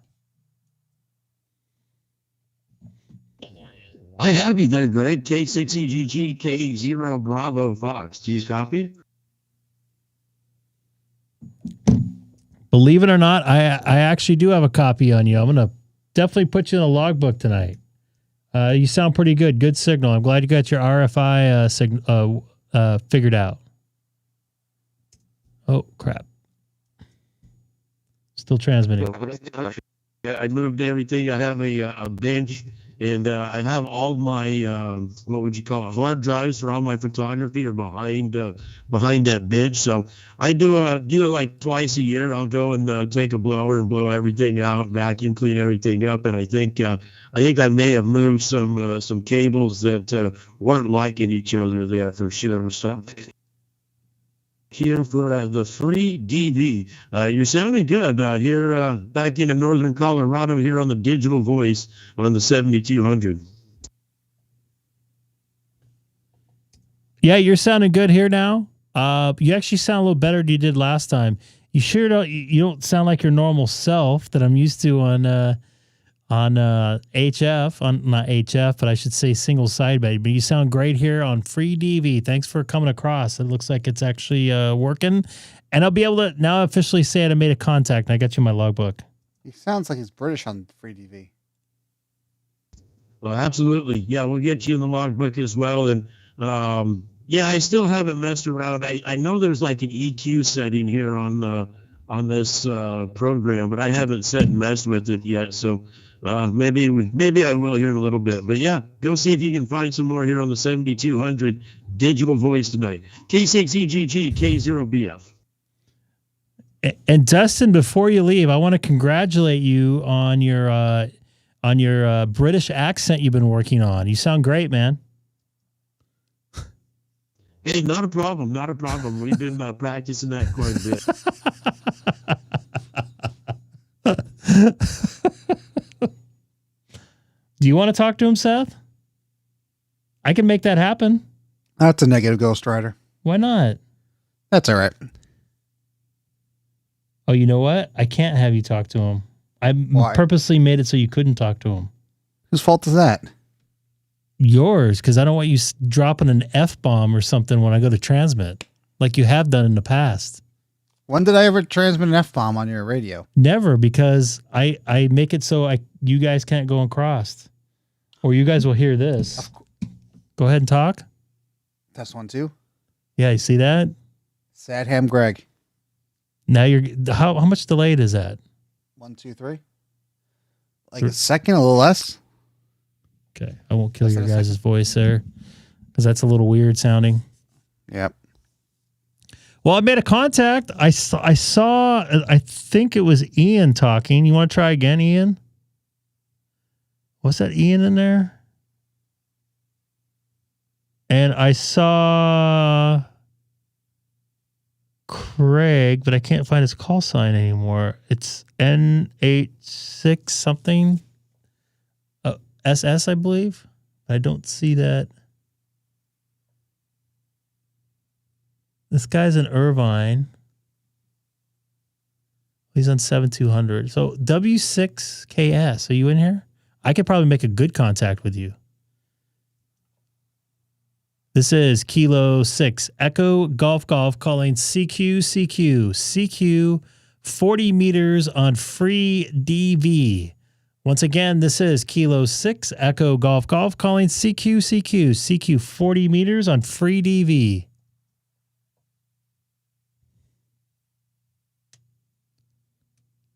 I have you there, Greg. K6EGG K0 Bravo Fox. Do you copy? Believe it or not, I actually do have a copy on you. I'm going to definitely put you in a logbook tonight. You sound pretty good. Good signal. I'm glad you got your RFI figured out. Oh, crap. Still transmitting. I moved everything. I have a bench, and I have all my, what would you call it, hard drives for all my photography are behind that bench. So I do it like twice a year. I'll go and take a blower and blow everything out, vacuum clean everything up. And I think I may have moved some cables that weren't liking each other there for sure. So here for the free DV. You're sounding good here back in northern Colorado here on the Digital Voice on the 7200. Yeah, you're sounding good here now. You actually sound a little better than you did last time. You sure don't. You don't sound like your normal self that I'm used to on HF, not HF, but I should say single sideband. But you sound great here on free DV. Thanks for coming across. It looks like it's actually working, and I'll be able to now officially say it. I made a contact, and I got you my logbook. He sounds like he's British on free DV. Well, absolutely. Yeah, we'll get you in the logbook as well. And yeah, I still haven't messed around. I know there's like an EQ setting here on this program, but I haven't sat and messed with it yet. So maybe I will here in a little bit. But yeah, go see if you can find some more here on the 7200 Digital Voice tonight. K6EGG K0BF. And Dustin, before you leave, I want to congratulate you on your British accent you've been working on. You sound great, man. Hey, not a problem. Not a problem. We've been practicing that quite a bit. Do you want to talk to him, Seth? I can make that happen. That's a negative Ghost Rider. Why not? That's all right. Oh, you know what? I can't have you talk to him. I purposely made it so you couldn't talk to him. Whose fault is that? Yours, because I don't want you dropping an F-bomb or something when I go to transmit, like you have done in the past. When did I ever transmit an F-bomb on your radio? Never, because I make it so you guys can't go across. Or you guys will hear this. Go ahead and talk. Test 1, 2. Yeah, you see that? Sad Ham Greg. Now how much delayed is that? 1, 2, 3. Like a second, a little less. Okay, I won't kill your guys' voice there because that's a little weird sounding. Yep. Well, I made a contact. I saw, I think it was Ian talking. You want to try again, Ian? Was that Ian in there? And I saw Craig, but I can't find his call sign anymore. It's N86 something. SS, I believe. I don't see that. This guy's in Irvine. He's on 7200. So W6KS, are you in here? I could probably make a good contact with you. This is Kilo 6 Echo Golf Golf calling CQ 40 meters on free DV. Once again, this is Kilo 6 Echo Golf Golf calling CQ 40 meters on free DV.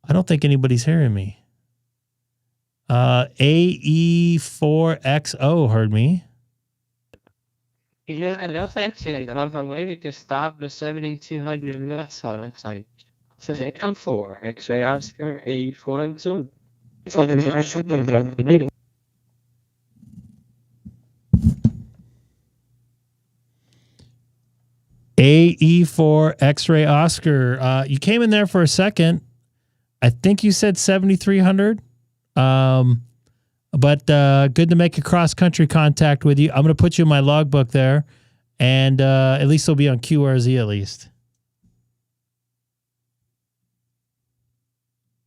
I don't think anybody's hearing me. AE4XO heard me. Yeah, and that's actually another way to stop the 7200 SSL website. So they come for X-ray Oscar A4 and Zoom. So I should have done the meeting. AE4 X-ray Oscar. You came in there for a second. I think you said 7300. But good to make a cross-country contact with you. I'm going to put you in my logbook there, and at least it'll be on QRZ at least.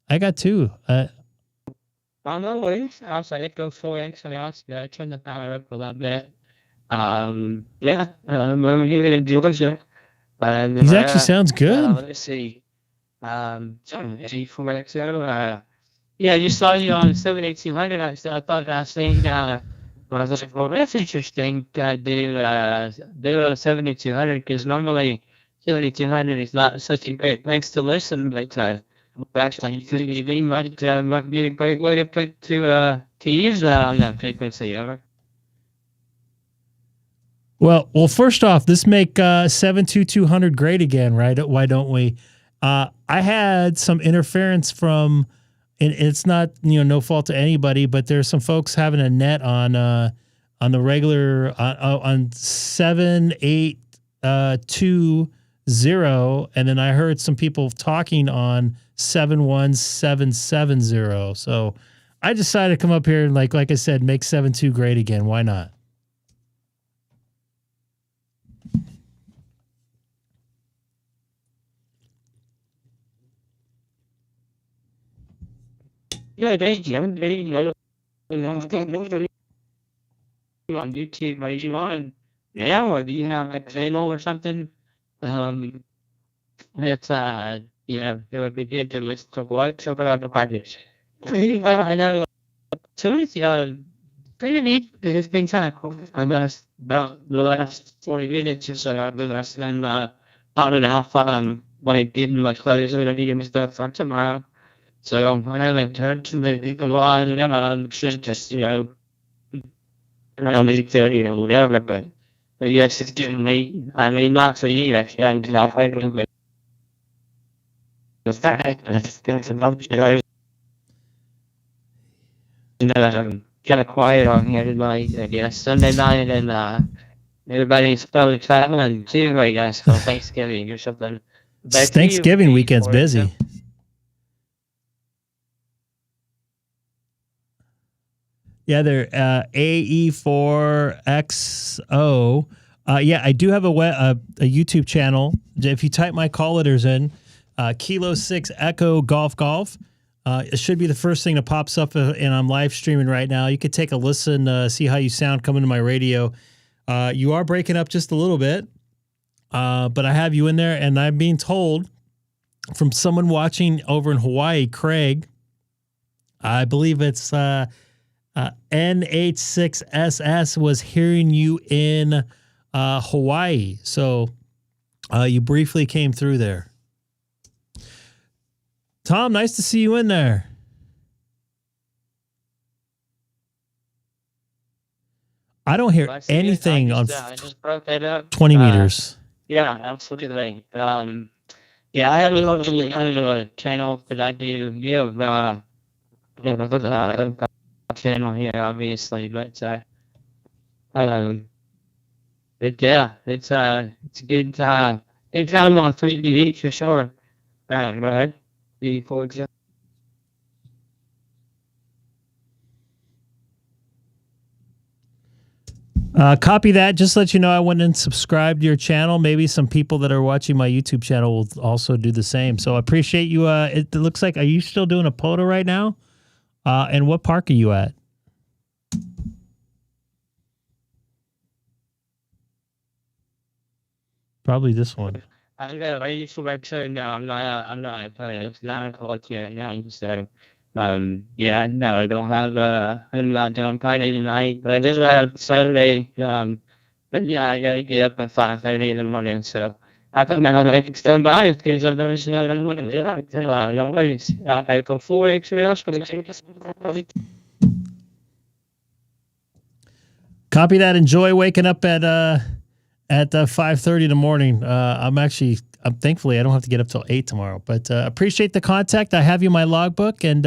I got two. On the way, I was like, go 4X and I turned the power up a little bit. I'm here in Georgia. He actually sounds good. Let's see. G4XO. Yeah, you saw you on 7200. I thought I was saying, I was like, well, that's interesting. Do 7200 because normally 7200 is not such a great place to listen, but actually, TV might be a great way to put to use that frequency. Well, first off, this make 72200 great again, right? Why don't we? I had some interference from. And it's not, no fault to anybody, but there's some folks having a net on the regular on 7820, and then I heard some people talking on 71770. So I decided to come up here and like I said, make 72 great again. Why not? Yeah, thank you. I'm very on YouTube, are you on now, or do you have a channel or something? It's it would be good to listen to what's over on the package. I know, so it's pretty neat. It's been kind of cool. About the last 40 minutes or so, I've been less than hour and a half when I did my clothes and everything and stuff on tomorrow. So when I returned to the line, I'm just, around 8:30 or whatever, but yes, it's getting late. I mean, not for you, actually, I'm not fighting, but the fact that it's been some months ago, kind of quiet on here tonight, I guess. Sunday night, and everybody's probably traveling too, I guess, for Thanksgiving or something. Thanksgiving weekend's busy. Yeah, they're AE4XO. Yeah, I do have a YouTube channel. If you type my call letters in, Kilo 6 Echo Golf Golf, it should be the first thing that pops up, and I'm live streaming right now. You could take a listen, see how you sound coming to my radio. You are breaking up just a little bit, but I have you in there, and I'm being told from someone watching over in Hawaii, Craig, I believe it's... N86SS was hearing you in Hawaii. So you briefly came through there. Tom, nice to see you in there. I don't hear anything on 20 meters. Yeah, absolutely. Yeah, I have a little channel that I do give channel here, obviously, but um, it's good. It's out on 3D for sure. Right? The for example. Copy that. Just to let you know, I went and subscribed to your channel. Maybe some people that are watching my YouTube channel will also do the same. So I appreciate you. It looks like, are you still doing a POTA right now? And what park are you at? Probably this one. I used to work so no, I'm not it's 9 o'clock yet now, so yeah, no, I don't have a lot on Friday tonight, but I just have Saturday, but yeah, I gotta get up at 5:30 in the morning, so I put my other stand by in case I don't see anyone. Yeah, no worries. I go 4 weeks else, but Copy that. Enjoy waking up at 5:30 in the morning. I'm thankfully I don't have to get up till 8 tomorrow, but appreciate the contact. I have you in my logbook and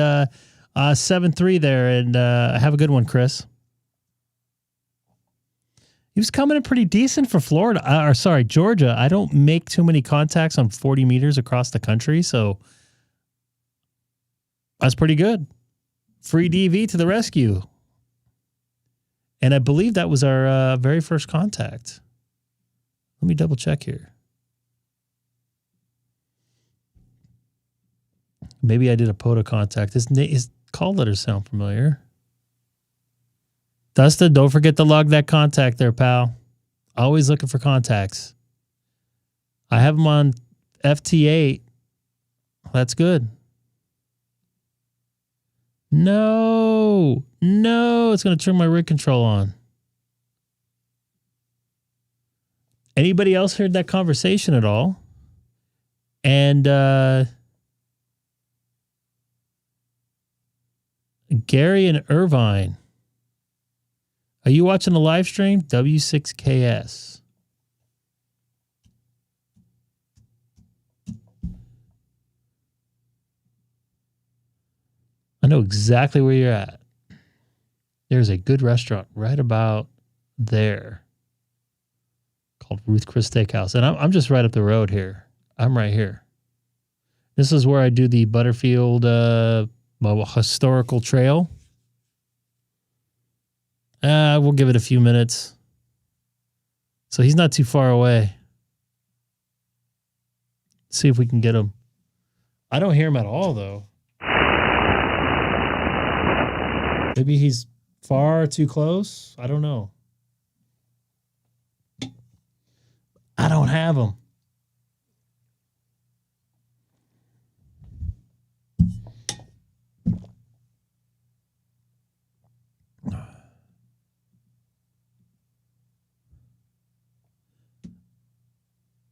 7-3 there, and have a good one, Chris. He was coming in pretty decent for Florida, Georgia. I don't make too many contacts on 40 meters across the country, so that's pretty good. Free DV to the rescue. And I believe that was our very first contact. Let me double check here. Maybe I did a POTA contact. His call letters sound familiar. Dustin, don't forget to log that contact there, pal. Always looking for contacts. I have them on FT8. That's good. No, it's going to turn my rig control on. Anybody else heard that conversation at all? And Gary and Irvine, are you watching the live stream? W6KS. I know exactly where you're at. There's a good restaurant right about there called Ruth Chris Steakhouse. And I'm just right up the road here. I'm right here. This is where I do the Butterfield historical trail. We'll give it a few minutes. So he's not too far away. See if we can get him. I don't hear him at all, though. Maybe he's far too close. I don't know. I don't have him.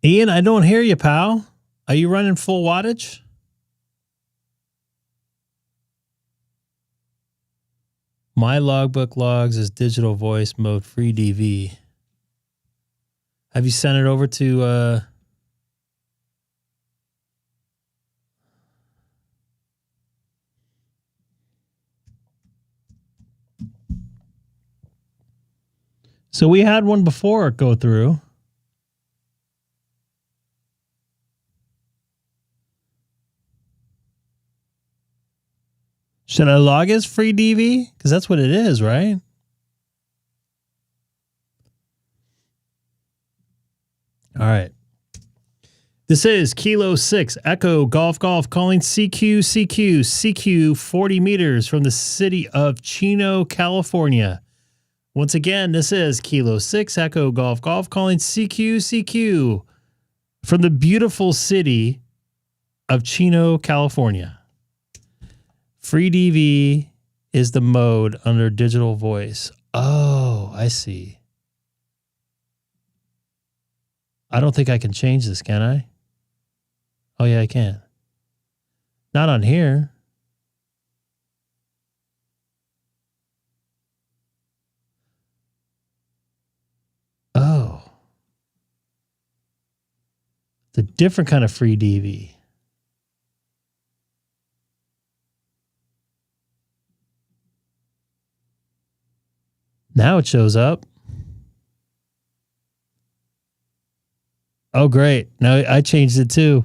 Ian, I don't hear you, pal. Are you running full wattage? My logbook logs is digital voice mode free DV. Have you sent it over to So we had one before go through. Should I log as free DV? Because that's what it is, right? All right. This is Kilo 6 Echo Golf calling CQ 40 meters from the city of Chino, California. Once again, this is Kilo 6 Echo Golf calling CQ from the beautiful city of Chino, California. Free DV is the mode under digital voice. Oh, I see. I don't think I can change this, can I? Oh, yeah, I can. Not on here. Oh. It's a different kind of free DV. Now it shows up. Oh, great. Now I changed it too.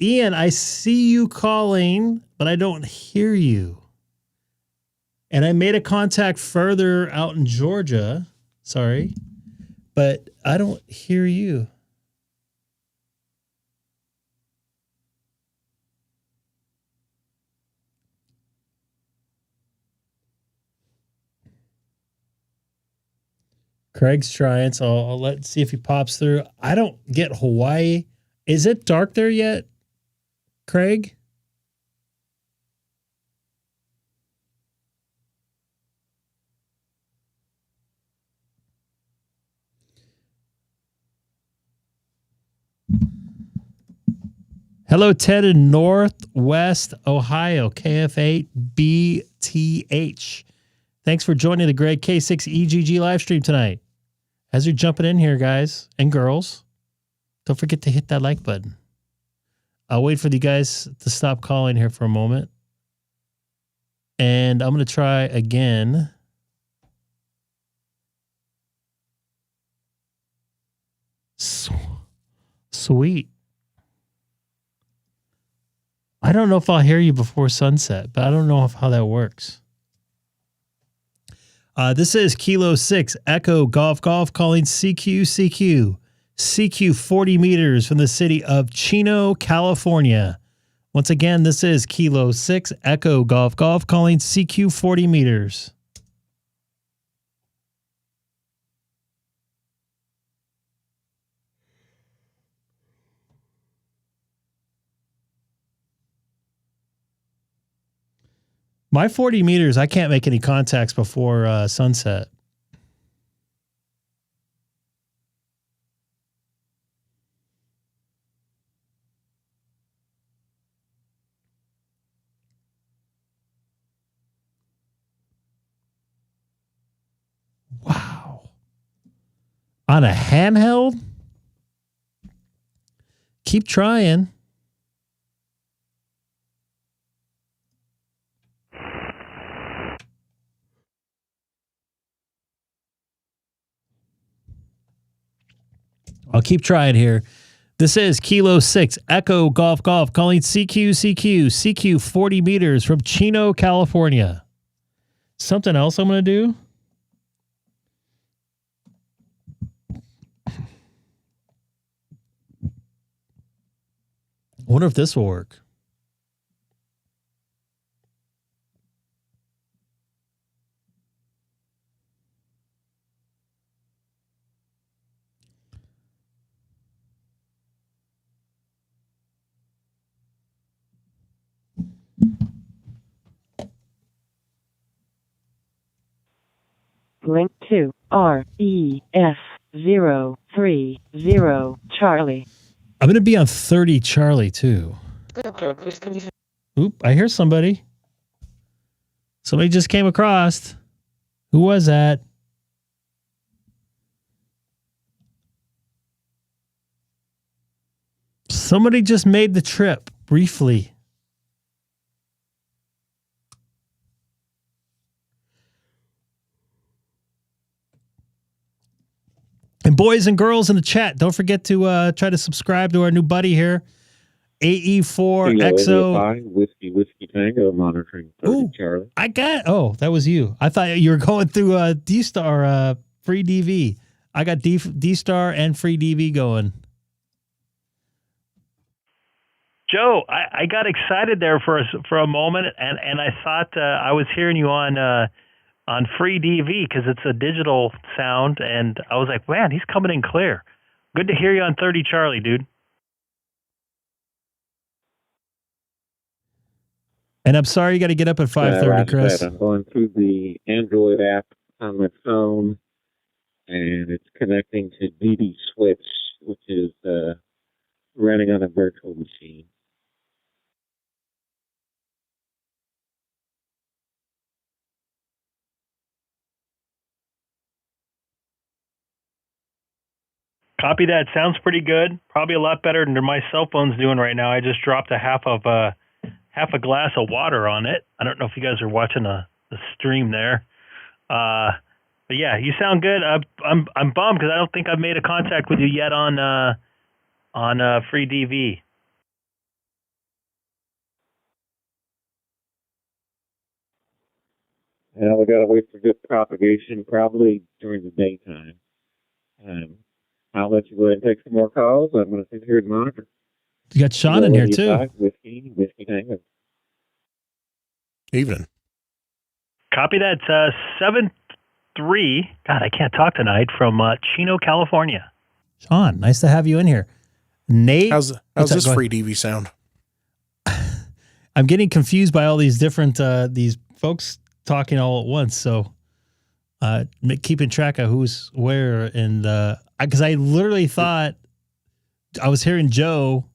Ian, I see you calling, but I don't hear you. And I made a contact further out in Georgia. Sorry. But I don't hear you. Craig's trying, so I'll see if he pops through. I don't get Hawaii. Is it dark there yet, Craig? Hello, Ted in Northwest Ohio, KF8 BTH. Thanks for joining the great K6EGG live stream tonight. As you're jumping in here, guys and girls, don't forget to hit that like button. I'll wait for you guys to stop calling here for a moment. And I'm going to try again. Sweet. I don't know if I'll hear you before sunset, but I don't know how that works. This is Kilo 6 Echo Golf Golf calling CQ 40 meters from the city of Chino, California. Once again, this is Kilo 6 Echo Golf Golf calling CQ 40 meters. My 40 meters, I can't make any contacts before sunset. Wow. On a handheld? Keep trying. I'll keep trying here. This is Kilo 6 Echo Golf Golf calling CQ 40 meters from Chino, California. Something else I'm going to do. I wonder if this will work. Link to REF030 Charlie. I'm going to be on 30 Charlie too. Oop, I hear somebody. Somebody just came across. Who was that? Somebody just made the trip briefly. And boys and girls in the chat, don't forget to try to subscribe to our new buddy here, AE4XO. Whiskey Tango monitoring 30 Charlie. That was you. I thought you were going through DStar free DV. I got DStar and free DV going. Joe, I got excited there for a moment, and I thought I was hearing you on free DV because it's a digital sound, and I was like, man, he's coming in clear. Good to hear you on 30 Charlie, dude. And I'm sorry you got to get up at 5:30, Chris. I'm going through the Android app on my phone, and it's connecting to DD Switch, which is running on a virtual machine. Copy that. Sounds pretty good. Probably a lot better than my cell phone's doing right now. I just dropped a half a glass of water on it. I don't know if you guys are watching the stream there. But yeah, you sound good. I'm bummed because I don't think I've made a contact with you yet on free DV. Yeah, we gotta wait for good propagation, probably during the daytime. I'll let you go ahead and take some more calls. I'm gonna sit here and monitor. You got Sean in here too. Whiskey Tango. Evening. Copy that. 7-3. God, I can't talk tonight. From Chino, California. Sean, nice to have you in here. Nate, how's this free DV sound? I'm getting confused by all these different these folks talking all at once. So keeping track of who's where, and because I literally thought I was hearing Joe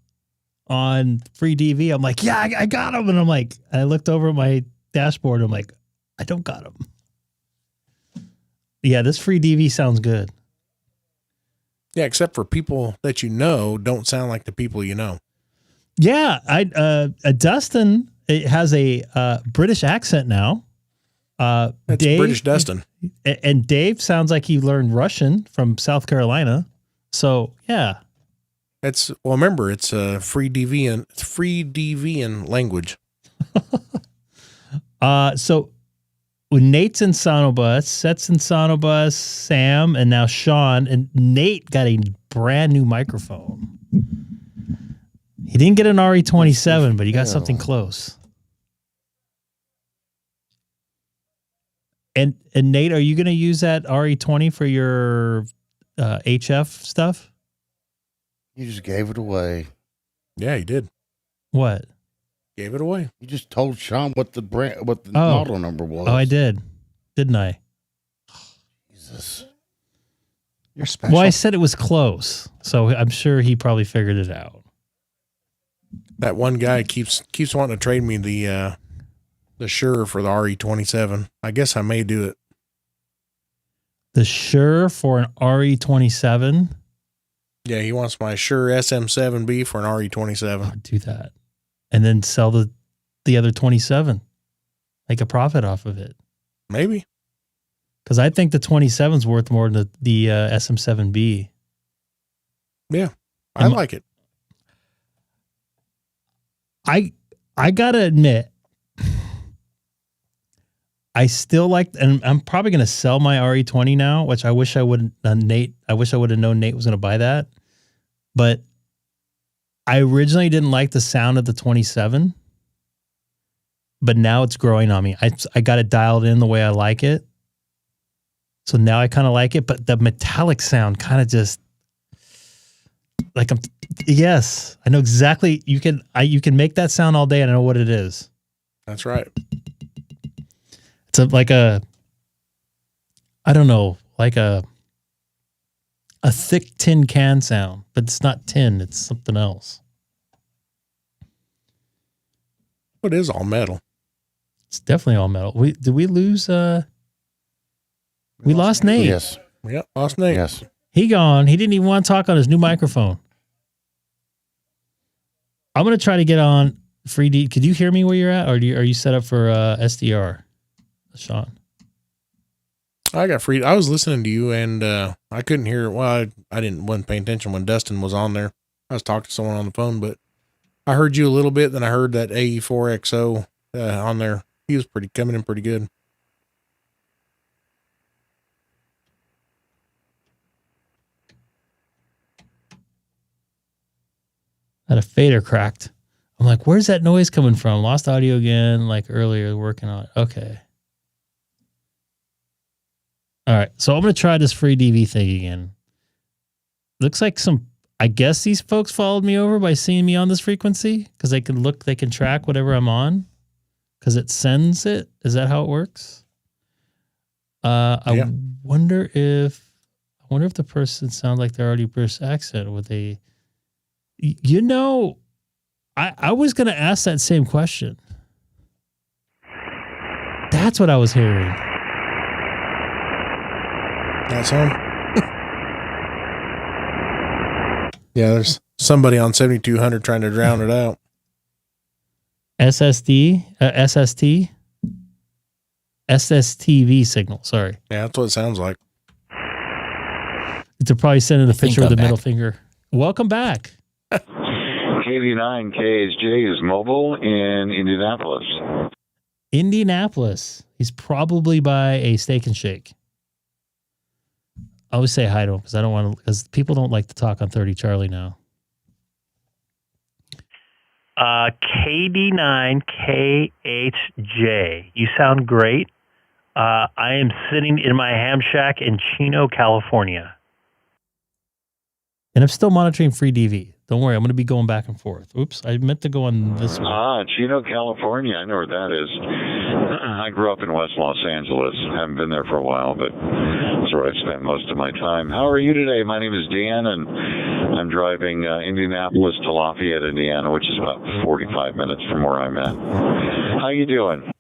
on free DV. I'm like, yeah, I got him, and I'm like, I looked over at my dashboard. I'm like, I don't got him. Yeah, this free DV sounds good. Yeah, except for people that you know don't sound like the people you know. Yeah, Dustin, it has a British accent now. That's Dave, British Dustin. And Dave sounds like he learned Russian from South Carolina. So yeah, remember it's free DV language. So Nate's in Sonobus, Seth's in Sonobus, Sam, and now Sean. And Nate got a brand new microphone. He didn't get an RE27, but he got something close. And Nate, are you going to use that RE20 for your HF stuff? You just gave it away. Yeah, you did. What? Gave it away. You just told Sean what the model number was. Oh, I did. Didn't I? Jesus. You're special. Well, I said it was close, so I'm sure he probably figured it out. That one guy keeps wanting to trade me the Shure for the RE27. I guess I may do it. The Shure for an RE27? Yeah, he wants my Shure SM7B for an RE27. I'll do that. And then sell the other 27. Make a profit off of it. Maybe. Because I think the 27's worth more than the SM7B. Yeah, I like it. I gotta admit, I still like, and I'm probably gonna sell my RE20 now, which I wish I wouldn't. Nate, I wish I would have known Nate was gonna buy that, but I originally didn't like the sound of the 27, but now it's growing on me. I got it dialed in the way I like it, so now I kind of like it. But the metallic sound kind of just like yes, I know exactly. You can make that sound all day, and I know what it is. That's right. It's like a thick tin can sound, but it's not tin. It's something else. It is all metal. It's definitely all metal. Did we lose? We lost Nate. Yes. Yep, lost Nate. Yes. He gone. He didn't even want to talk on his new microphone. I'm gonna try to get on free D. Could you hear me where you're at, or are you set up for SDR, Sean? I got free. I was listening to you, and I couldn't hear. Well, wasn't paying attention when Dustin was on there. I was talking to someone on the phone, but I heard you a little bit. Then I heard that AE4XO on there. He was coming in pretty good. Had a fader cracked. I'm like, where's that noise coming from? Lost audio again, like earlier, working on it. Okay. All right. So I'm going to try this free DV thing again. Looks like I guess these folks followed me over by seeing me on this frequency because they can track whatever I'm on because it sends it. Is that how it works? I wonder if the person sounds like they're already British accent with a, I was going to ask that same question. That's what I was hearing. That's him. Yeah, there's somebody on 7200 trying to drown it out. SSTV signal. Sorry. Yeah, that's what it sounds like. They're probably sending the picture of the middle finger. Welcome back. KV9 KHJ is mobile in Indianapolis. Indianapolis. He's probably by a Steak and Shake. I always say hi to him because I don't want to, because people don't like to talk on 30 Charlie now. KD9KHJ. You sound great. I am sitting in my ham shack in Chino, California. And I'm still monitoring free DV. Don't worry, I'm going to be going back and forth. Oops, I meant to go on this one. Chino, California. I know where that is. I grew up in West Los Angeles. Haven't been there for a while, but that's where I spent most of my time. How are you today? My name is Dan, and I'm driving Indianapolis to Lafayette, Indiana, which is about 45 minutes from where I'm at. How you doing?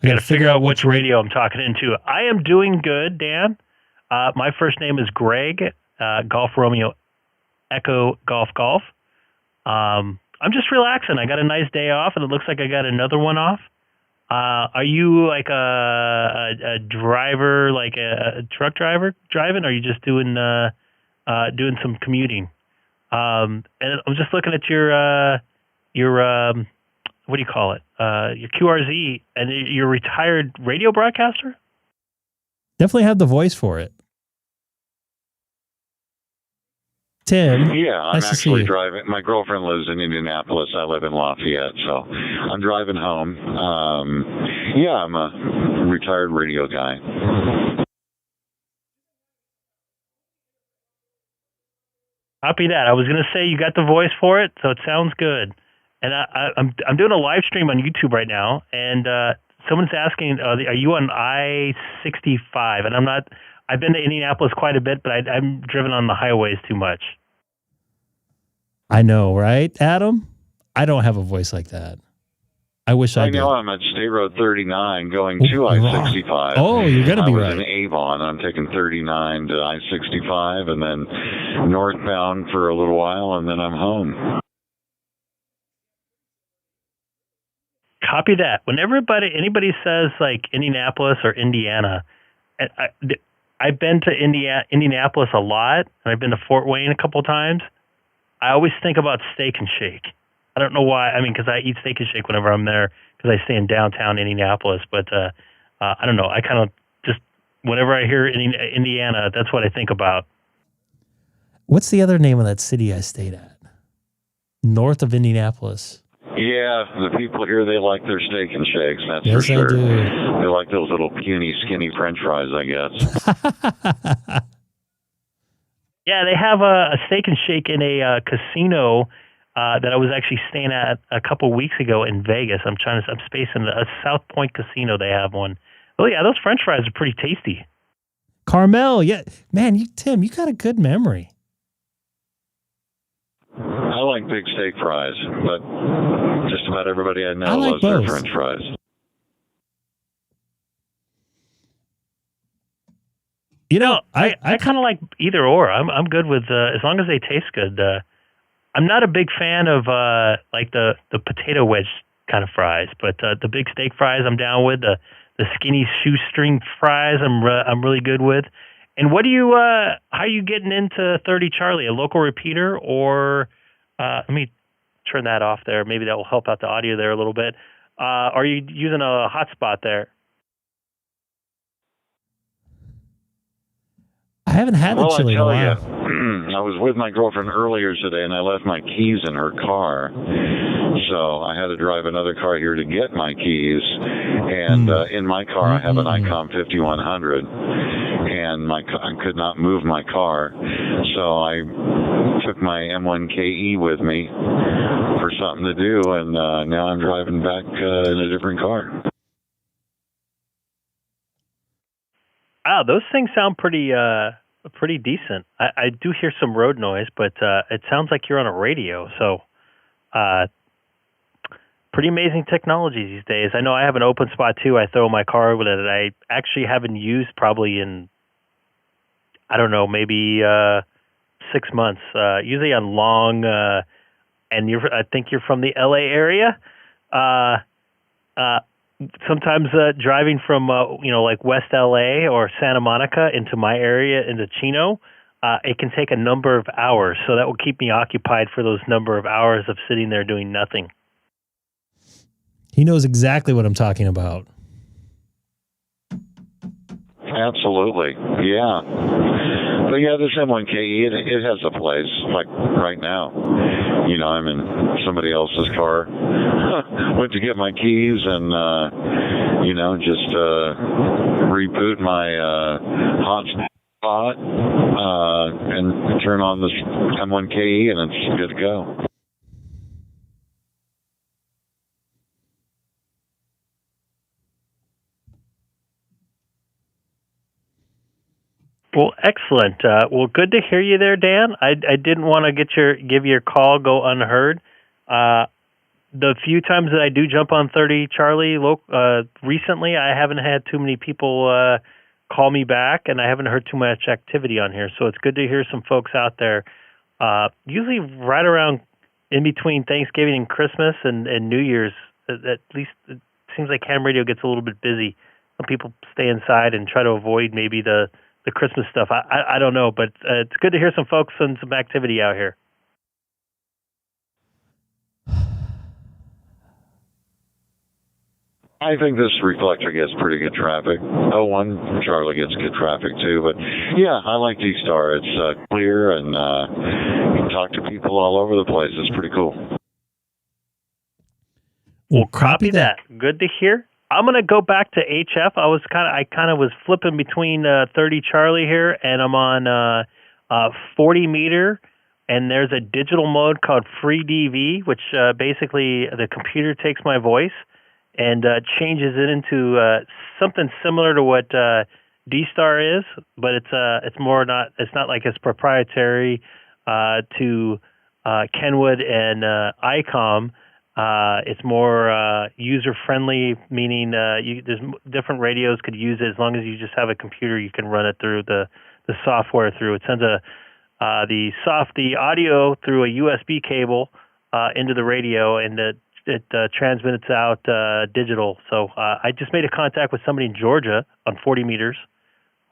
I got to figure out which radio I'm talking into. I am doing good, Dan. My first name is Greg, Golf Romeo, Echo Golf Golf. I'm just relaxing. I got a nice day off, and it looks like I got another one off. Are you like a driver, like a truck driver driving, or are you just doing some commuting? And I'm just looking at your what do you call it? Your QRZ, and you're a retired radio broadcaster? Definitely have the voice for it. Tim. Yeah, I'm actually driving. My girlfriend lives in Indianapolis. I live in Lafayette, so I'm driving home. Yeah, I'm a retired radio guy. Copy that. I was going to say you got the voice for it, so it sounds good. And I'm doing a live stream on YouTube right now, and someone's asking, are you on I-65? And I've been to Indianapolis quite a bit, but I'm driven on the highways too much. I know, right, Adam? I don't have a voice like that. I wish I did. I know I'm at State Road 39 going to I-65. Oh, you're going to be right. I was in Avon. I'm taking 39 to I-65 and then northbound for a little while, and then I'm home. Copy that. Whenever anybody says like Indianapolis or Indiana, I've been to Indianapolis a lot, and I've been to Fort Wayne a couple times. I always think about Steak and Shake. I don't know why. I mean, because I eat Steak and Shake whenever I'm there because I stay in downtown Indianapolis. But I don't know. I kind of just, whenever I hear Indiana, that's what I think about. What's the other name of that city I stayed at? North of Indianapolis. Yeah, the people here, they like their Steak and Shakes, that's yes, for sure. I do. They like those little puny, skinny French fries, I guess. Yeah, they have a Steak and Shake in a casino that I was actually staying at a couple weeks ago in Vegas. I'm spacing a South Point casino. They have one. Oh yeah, those French fries are pretty tasty. Carmel, yeah, man, Tim, you got a good memory. I like big steak fries, but just about everybody I know like loves their both. French fries. You know, I kind of like either or. I'm good with as long as they taste good. I'm not a big fan of like the potato wedge kind of fries, but the big steak fries I'm down with. The skinny shoestring fries I'm really good with. And what do you how are you getting into 30 Charlie? A local repeater or let me turn that off there. Maybe that will help out the audio there a little bit. Are you using a hotspot there? I haven't had the chili in a while. I was with my girlfriend earlier today, and I left my keys in her car. So I had to drive another car here to get my keys. And in my car, I have an Icom 5100. And I could not move my car. So I took my M1KE with me for something to do, and now I'm driving back in a different car. Wow, those things sound pretty decent. I do hear some road noise, but it sounds like you're on a radio. So pretty amazing technology these days. I know I have an Openspot too. I throw my car with it. I actually haven't used probably in I don't know, maybe 6 months. Usually on long, and I think you're from the LA area. Sometimes driving from like West LA or Santa Monica into my area into Chino, it can take a number of hours. So that will keep me occupied for those number of hours of sitting there doing nothing. He knows exactly what I'm talking about. Absolutely, yeah. But yeah, this M1KE, it has a place. Like right now, I'm in somebody else's car. Went to get my keys and, just reboot my hotspot and turn on this M1KE, and it's good to go. Well, excellent. Well, good to hear you there, Dan. I didn't want to give your call go unheard. The few times that I do jump on 30 Charlie recently, I haven't had too many people call me back, and I haven't heard too much activity on here. So it's good to hear some folks out there. Usually right around in between Thanksgiving and Christmas and New Year's, at least it seems like ham radio gets a little bit busy. Some people stay inside and try to avoid maybe the Christmas stuff. I don't know, but it's good to hear some folks and some activity out here. I think this reflector gets pretty good traffic. 01 Charlie gets good traffic too, but yeah, I like DStar. It's clear and you can talk to people all over the place. It's pretty cool. Well, copy that. Good to hear. I'm going to go back to HF. I kind of was flipping between 30 Charlie here, and I'm on 40 meter, and there's a digital mode called Free DV, which basically the computer takes my voice and changes it into something similar to what DStar is, but it's not like it's proprietary to Kenwood and Icom. It's more user-friendly, meaning there's different radios could use it. As long as you just have a computer, you can run it through the software through. It sends the audio through a USB cable into the radio, and it transmits out digital. So I just made a contact with somebody in Georgia on 40 meters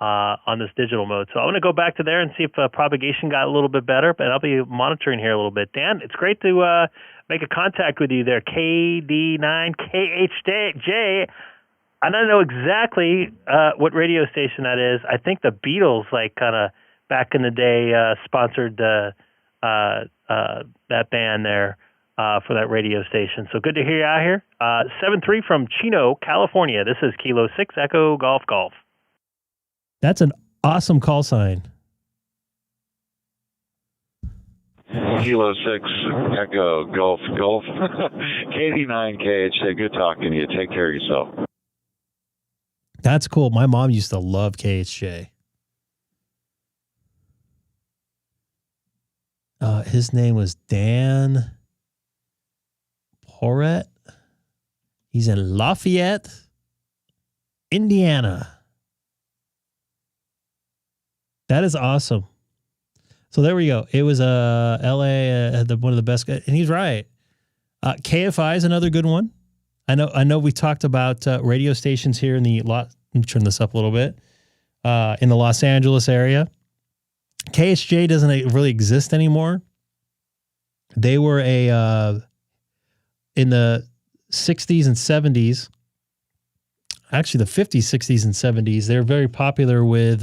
on this digital mode. So I'm going to go back to there and see if propagation got a little bit better, but I'll be monitoring here a little bit. Dan, it's great to make a contact with you there. KD9KHJ. I don't know exactly what radio station that is. I think the Beatles, kind of back in the day, sponsored that band there for that radio station. So good to hear you out here. 7-3 from Chino, California. This is Kilo 6 Echo Golf Golf. That's an awesome call sign. Kilo 6 Echo Golf Golf. KD9KHJ, good talking to you. Take care of yourself. That's cool. My mom used to love KHJ. His name was Dan Porret. He's in Lafayette, Indiana. That is awesome. So there we go. It was LA, one of the best guys, and he's right. KFI is another good one. I know we talked about radio stations here in the let me turn this up a little bit. In the Los Angeles area. KHJ doesn't really exist anymore. They were in the 60s and 70s. Actually, the 50s, 60s, and 70s. They're very popular with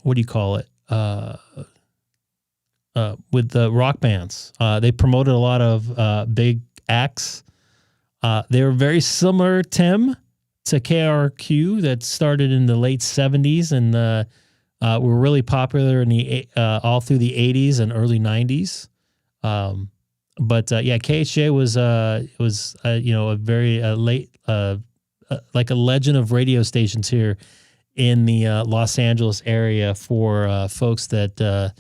what do you call it? With the rock bands. They promoted a lot of big acts. They were very similar, Tim, to KRQ that started in the late 70s and were really popular in the all through the 80s and early 90s. But KHJ was a very late like a legend of radio stations here in the Los Angeles area for folks that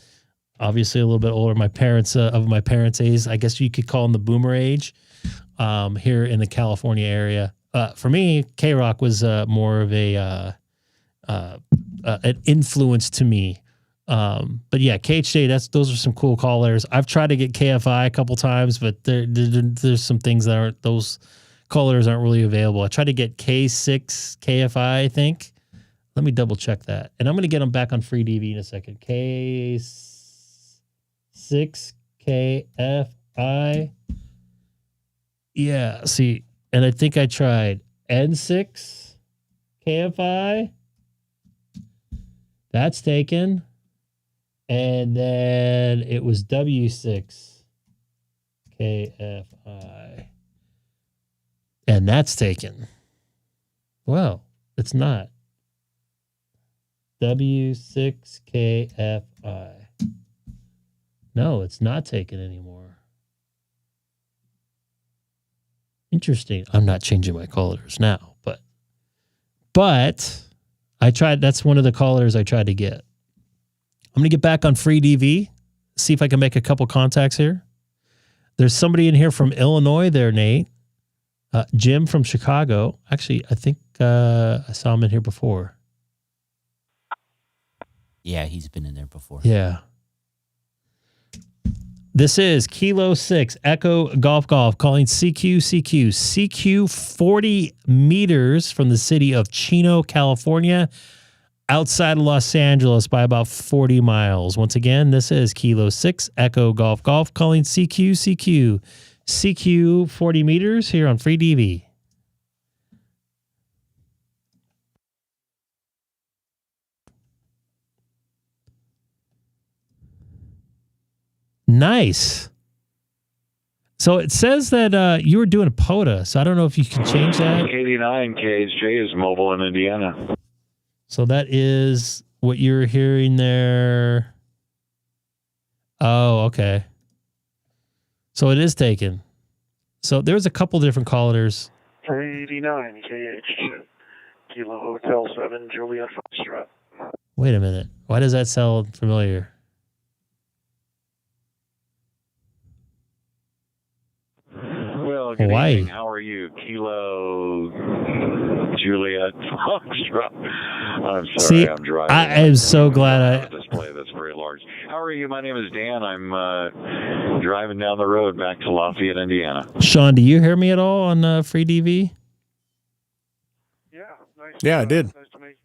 obviously a little bit older. My parents of my parents' age, I guess you could call them the boomer age here in the California area. For me, K-Rock was more of a an influence to me. But yeah, KHJ, those are some cool callers. I've tried to get KFI a couple times, but there's some things that those callers aren't really available. I tried to get K6 KFI, I think. Let me double check that. And I'm going to get them back on free DV in a second. K6 KFI. Yeah, see, and I think I tried N6 KFI. That's taken. And then it was W6 KFI. And that's taken. Well, it's not. W6 KFI. No, it's not taken anymore. Interesting. I'm not changing my callers now, but I tried. That's one of the callers I tried to get. I'm going to get back on free DV, see if I can make a couple contacts here. There's somebody in here from Illinois there, Nate. Jim from Chicago. Actually, I think I saw him in here before. Yeah, he's been in there before. Yeah. This is Kilo 6 Echo Golf calling CQ 40 meters from the city of Chino, California, outside of Los Angeles by about 40 miles. Once again, this is Kilo 6 Echo Golf calling CQ 40 meters here on Free DV. Nice. So it says that you were doing a POTA, so I don't know if you can change that. K89 KHJ is mobile in Indiana. So that is what you're hearing there. Oh, okay. So it is taken. So there's a couple different callers. 389 KHJ, Kilo Hotel 7, Juliet Foxtrot. Wait a minute. Why does that sound familiar? Well, good Hawaii. evening. How are you? Kilo Juliet Foxtrot. I'm sorry, See, I'm driving. I am so glad display that's very large. How are you? My name is Dan. I'm driving down the road back to Lafayette, Indiana. Sean, do you hear me at all on Free DV? Yeah, nice. Yeah, I did. Nice to make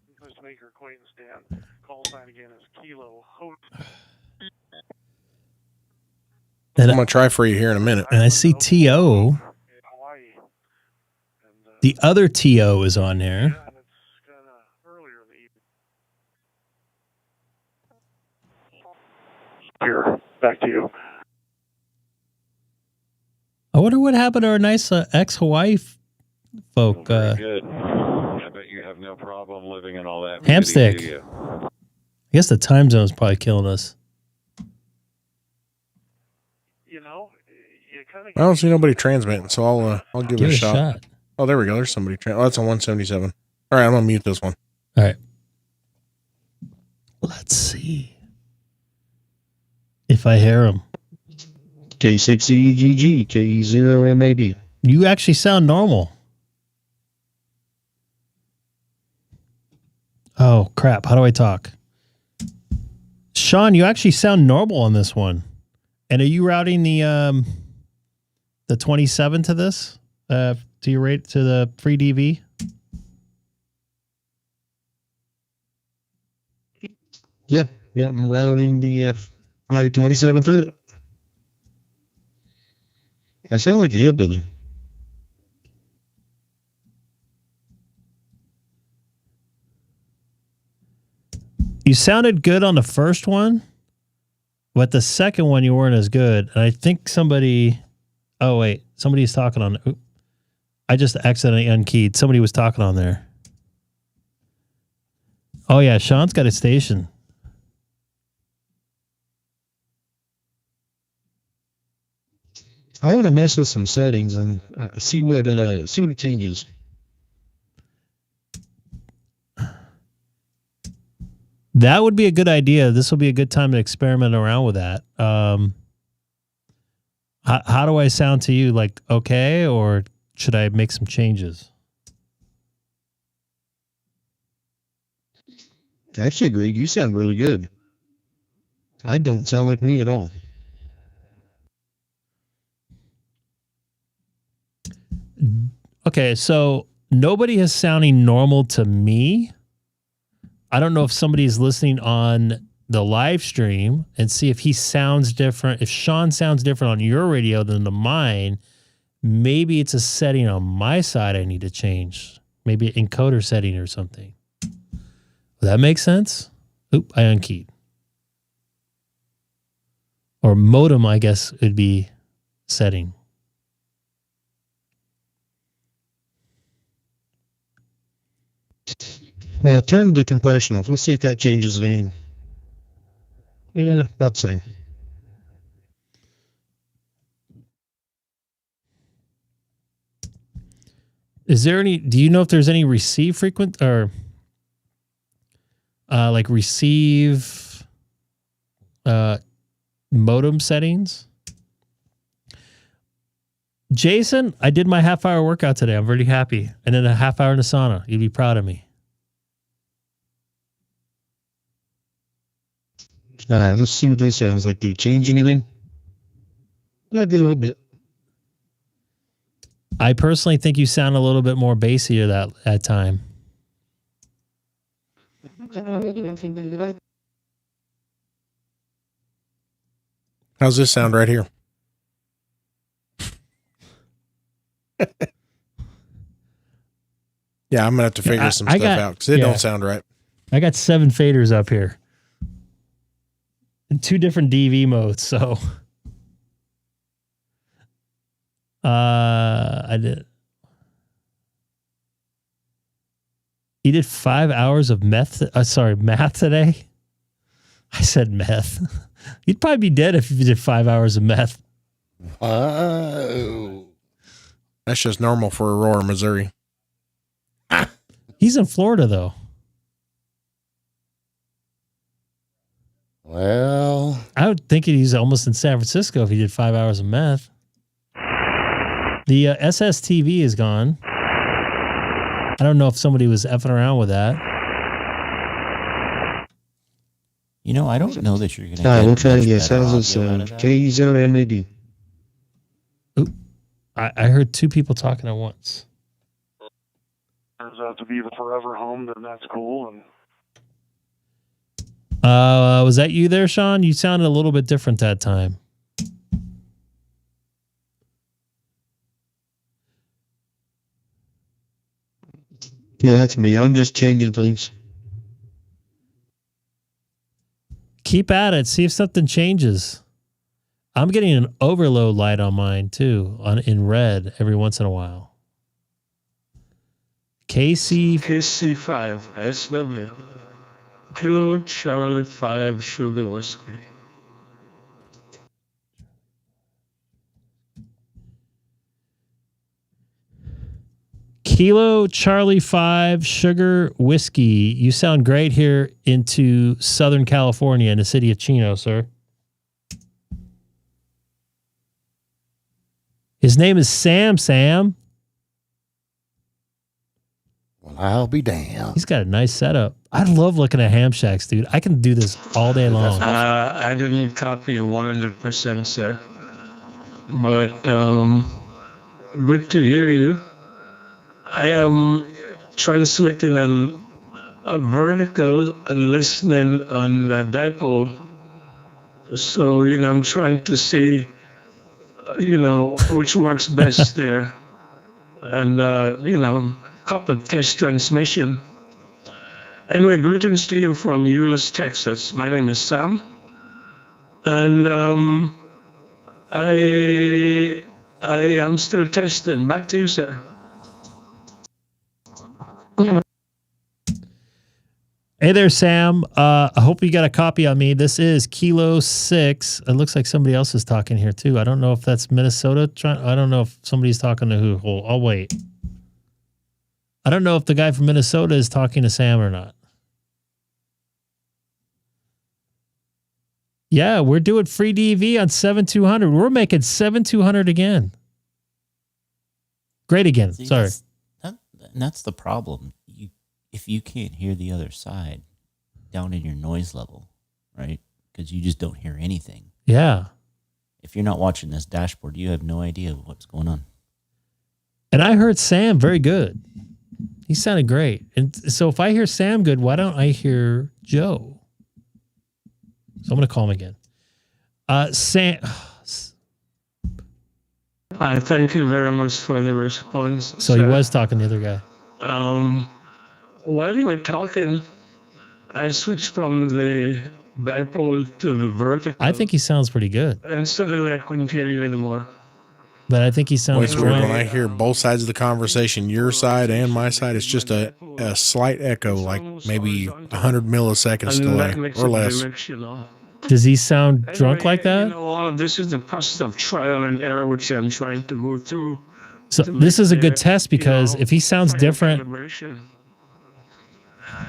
your acquaintance, Dan. Call sign again is Kilo Hotel. I'm going to try for you here in a minute. And I see TO. The other TO is on there. Here, back to you. I wonder what happened to our nice ex-Hawaii folk. Very good. I bet you have no problem living in all that. Hamstick. City, do you? I guess the time zone is probably killing us. You know, you kind of. I don't see nobody transmitting, so I'll give it a shot. Oh, there we go. There's somebody. Oh, that's on 177. All right, I'm gonna mute this one. All right. Let's see if I hear him. K6EGG, K0MAD. You actually sound normal. Oh, crap. How do I talk? Sean, you actually sound normal on this one. And are you routing the 27 to this? To your rate to the free DV? Yeah, I'm routing the 27 through it. I sound like a hillbilly. You sounded good on the first one, but the second one you weren't as good. And I think somebody... Oh, wait. Somebody's talking on... Oops, I just accidentally unkeyed. Somebody was talking on there. Oh, yeah. Sean's got a station. I want to mess with some settings and see what it changes. That would be a good idea. This will be a good time to experiment around with that. How do I sound to you? Like, okay, or should I make some changes? Actually, Greg, you sound really good. I don't sound like me at all. Okay, so nobody is sounding normal to me. I don't know if somebody is listening on the live stream and see if he sounds different. If Sean sounds different on your radio than to mine, maybe it's a setting on my side I need to change. Maybe an encoder setting or something. Does that make sense? Oop, I unkeyed. Or modem, I guess, would be setting. Yeah, turn to compressional. Let's see if that changes anything. Yeah, that's it. Is there any, do you know if there's any receive frequent or like receive modem settings? Jason, I did my half-hour workout today. I'm really happy. And then a half hour in the sauna. You'd be proud of me. Let's see what this sounds like. Do you change anything? I did a little bit. I personally think you sound a little bit more bassier that time. How's this sound right here? Yeah, I'm gonna have to figure some stuff out because it don't sound right. I got 7 faders up here in 2 different DV modes. So, I did. You did 5 hours of math today. I said meth. You'd probably be dead if you did 5 hours of meth. Whoa. That's just normal for Aurora, Missouri. He's in Florida, though. Well, I would think he's almost in San Francisco if he did 5 hours of meth. The SSTV is gone. I don't know if somebody was effing around with that. You know, I don't know that you're going to I'm get trying to get better sounds audio out of of that. K6EGG. Oop. I heard 2 people talking at once. Turns out to be the forever home, then that's cool. And Was that you there, Sean? You sounded a little bit different that time. Yeah, that's me. I'm just changing things. Keep at it. See if something changes. I'm getting an overload light on mine too, in red every once in a while. KC5, SW. Kilo Charlie 5 Sugar Whiskey. Kilo Charlie 5 Sugar Whiskey. You sound great here into Southern California in the city of Chino, sir. His name is Sam. well, I'll be damned. He's got a nice setup. I love looking at ham shacks, dude. I can do this all day long. I didn't copy 100%, sir. But, good to hear you. I am translating a vertical and listening on the dipole. So, I'm trying to see, which works best there. And, couple test transmission. Anyway, greetings to you from Euless, Texas. My name is Sam. And I am still testing. Back to you, sir. Hey there, Sam. I hope you got a copy on me. This is Kilo 6. It looks like somebody else is talking here, too. I don't know if that's Minnesota. I don't know if somebody's talking to who. I'll wait. I don't know if the guy from Minnesota is talking to Sam or not. Yeah, we're doing free DV on 7200. We're making 7200 again. Great again. See, Sorry. That's the problem. If if you can't hear the other side down in your noise level, right? Because you just don't hear anything. Yeah. If you're not watching this dashboard, you have no idea what's going on. And I heard Sam very good. He sounded great. And so if I hear Sam good, why don't I hear Joe? So I'm going to call him again. Sam. I thank you very much for the response. So he was talking to the other guy. While you were talking, I switched from the bipolar to the vertical. I think he sounds pretty good. And suddenly I couldn't hear you anymore. But I think he sounds weird when I hear both sides of the conversation, your side and my side. It's just a slight echo, like maybe 100 milliseconds delay or less. Does he sound drunk like that? You know, this is the process of trial and error which I'm trying to go through. So this is a good test because if he sounds different.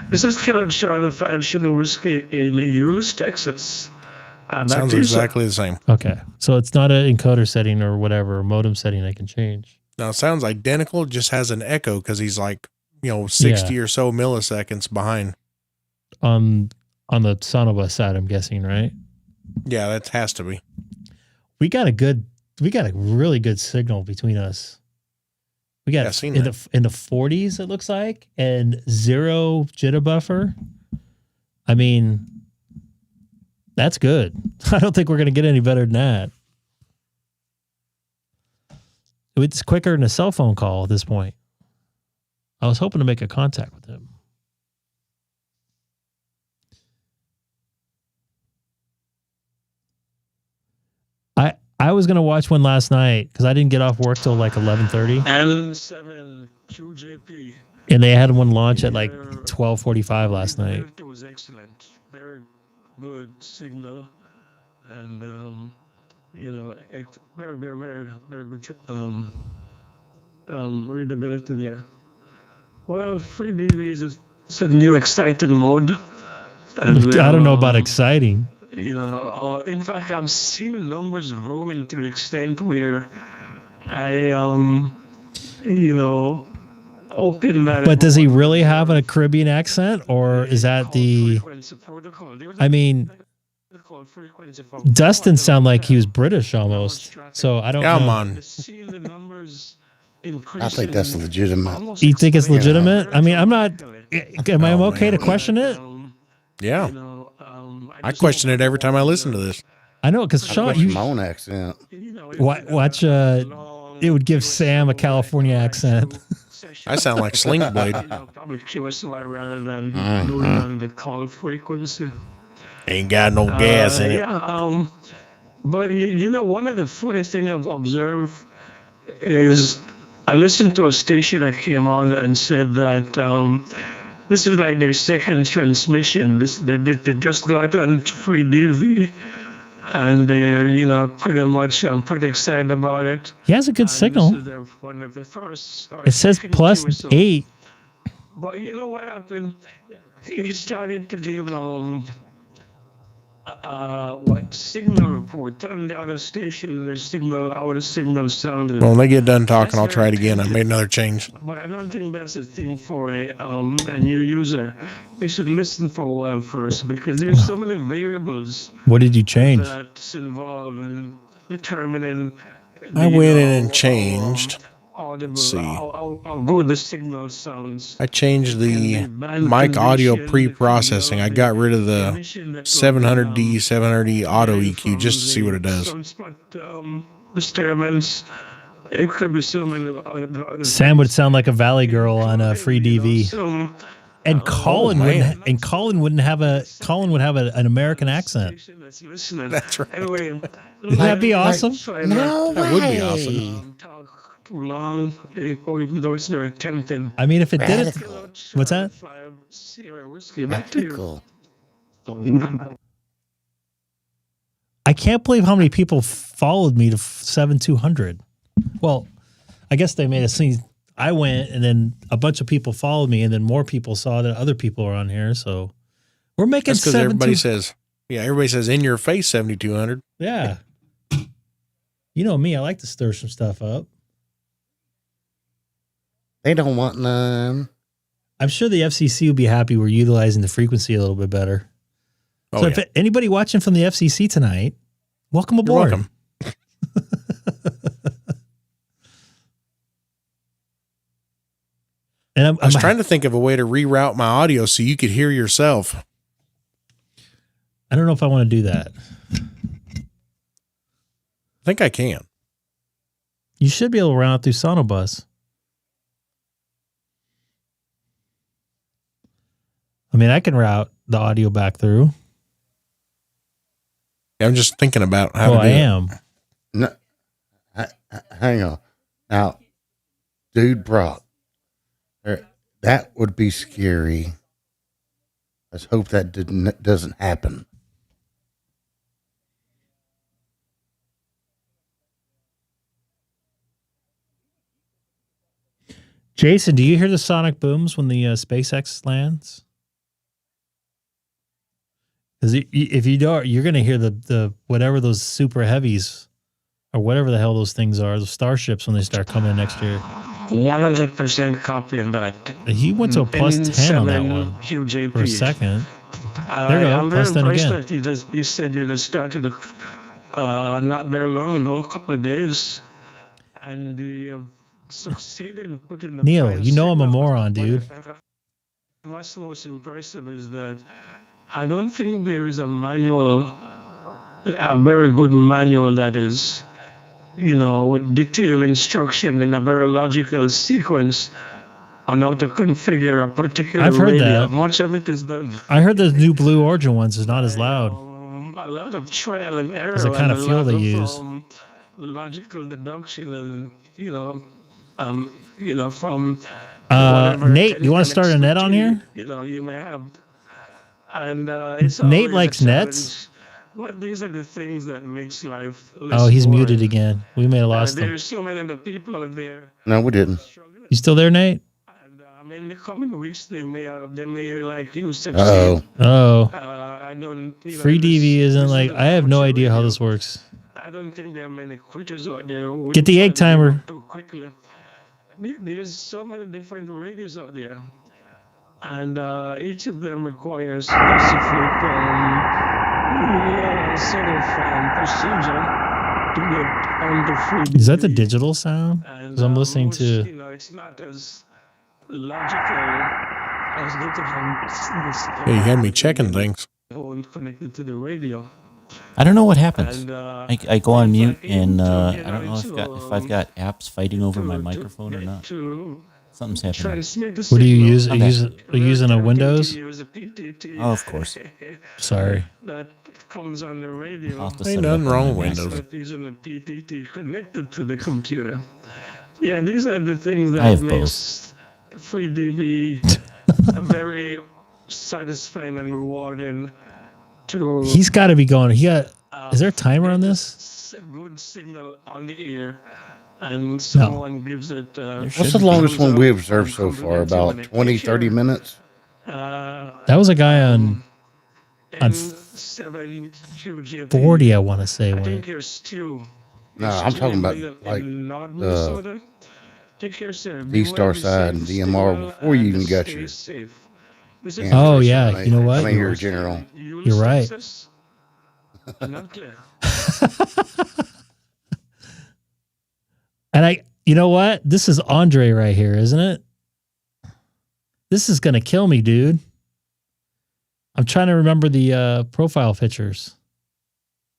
This is Killer Charlie 5 Sugar Whiskey in Hughes, Texas. Sounds exactly the same. Okay. So it's not an encoder setting or whatever, modem setting I can change. No, it sounds identical, just has an echo because he's like, 60 or so milliseconds behind. On the Sonoba side, I'm guessing, right? Yeah, that has to be. We got a really good signal between us. We got in the 40s, it looks like, and 0 jitter buffer. I mean, that's good. I don't think we're going to get any better than that. It's quicker than a cell phone call at this point. I was hoping to make a contact with him. I was going to watch one last night because I didn't get off work till like 11:30. QJP. And they had one launch at like 12:45 last night. It was excellent. Very good signal. And, very, very, very, very good readability there. Well, 3DV is a new exciting mode. And, I don't know about exciting. In fact, I'm seeing numbers growing to the extent where I, open that. But does he really have a Caribbean accent, or is that the? I mean, Dustin sounded like he was British almost. So I don't know. Come on. I think that's legitimate. You think it's legitimate? I mean, I'm not. Am I okay to question it? Yeah. I question it every time I listen to this. I know, because Sean, my own accent. Watch. It would give Sam a California accent. I sound like Sling Blade. Rather than the call frequency. Ain't got no gas in it. Yeah. But one of the funny things I've observed is I listened to a station that came on and said that. This is like their second transmission. They just got on 3DV, and they're, pretty much pretty excited about it. He has a good signal. One of the first, it says +8. But you know what happened? He started to do signal report. On the other station, our signal sounded. Well, when they get done talking, I'll try it again. I made another change. But I don't think that's a thing for a new user. They should listen for a while first, because there's so many variables. What did you change? That's involved in determining. I went in and changed. Let's see. How good the signal sounds. I changed the mic audio pre-processing. I got rid of the 700D, 700E auto EQ just to see what it does. Sam would sound like a Valley Girl on a free DV. And Colin would have an American accent. That's right. Anyway, wouldn't that be awesome? No that would be awesome. Long, I mean, if it did it, what's that? Radical. I can't believe how many people followed me to 7200. Well, I guess they made a scene. I went, and then a bunch of people followed me, and then more people saw that other people are on here. So we're making. That's because everybody says, in your face 7200. Yeah. You know me, I like to stir some stuff up. They don't want none. I'm sure the FCC will be happy we're utilizing the frequency a little bit better. Oh, So if anybody watching from the FCC tonight, welcome aboard. You're welcome. And I was trying to think of a way to reroute my audio so you could hear yourself. I don't know if I want to do that. I think I can. You should be able to route it through Sonobus. I mean, I can route the audio back through. I'm just thinking about how to do I am. No, hang on. Now, dude Brock, that would be scary. Let's hope that doesn't happen. Jason, do you hear the sonic booms when the SpaceX lands? Because if you don't, you're going to hear the whatever those super heavies or whatever the hell those things are, the starships when they start coming in next year. 100% copy of that. He went to a plus 10 on that one for a second. There you go, I'm plus very 10 impressed again. that you said you just started not very long ago, a couple of days. And you succeeded in putting the Neil, you know I'm a moron, dude. What's most impressive is that I don't think there is a manual, a very good manual that is, with detailed instruction in a very logical sequence on how to configure a particular I've heard radio. that. Much of it is done. I heard the new Blue Origin ones is not as loud. A lot of trial and error. Because the kind of and a fuel lot they of, use. Logical deduction and, from Nate, you want to start a net on here? You may have. And it's Nate always likes a nets. Well, these are the things that makes life less Oh, he's boring. muted again. We may have lost him. There's so many people out there. No, we didn't. You still there, Nate? In the coming weeks, they may like you succeed. Oh. I don't. Free DV isn't like, I have no idea how this works. I don't think there are many quitters out there. who Get the egg timer. too quickly. There's so many different radios out there, and each of them requires specific sort of procedure to get onto free DV. Is that the digital sound? Because I'm listening to. It's not as logical as getting Yeah, you had me checking things. connected to the radio. I don't know what happens. And, I go on mute, and I don't know if I've got apps fighting over my microphone or not. Something's happening. What do you use? Are you using a Windows? Oh, of course. Sorry. That comes on the radio. Ain't nothing wrong with Windows. Using a PTT connected to the computer. Yeah, these are the things I have that makes free DV very satisfying and rewarding. He's got to be going. Is there a timer on this? A good signal on the ear, and someone gives it. What's the longest one we observed so far? About 20, 30 minutes? That was a guy on 40, I want to say. I think there's two. No, I'm talking about like the DStar side and DMR before you even got your. Oh yeah, you know what? I mean, you're a general. You're right. And you know what? This is Andre right here, isn't it? This is gonna kill me, dude. I'm trying to remember the profile pictures.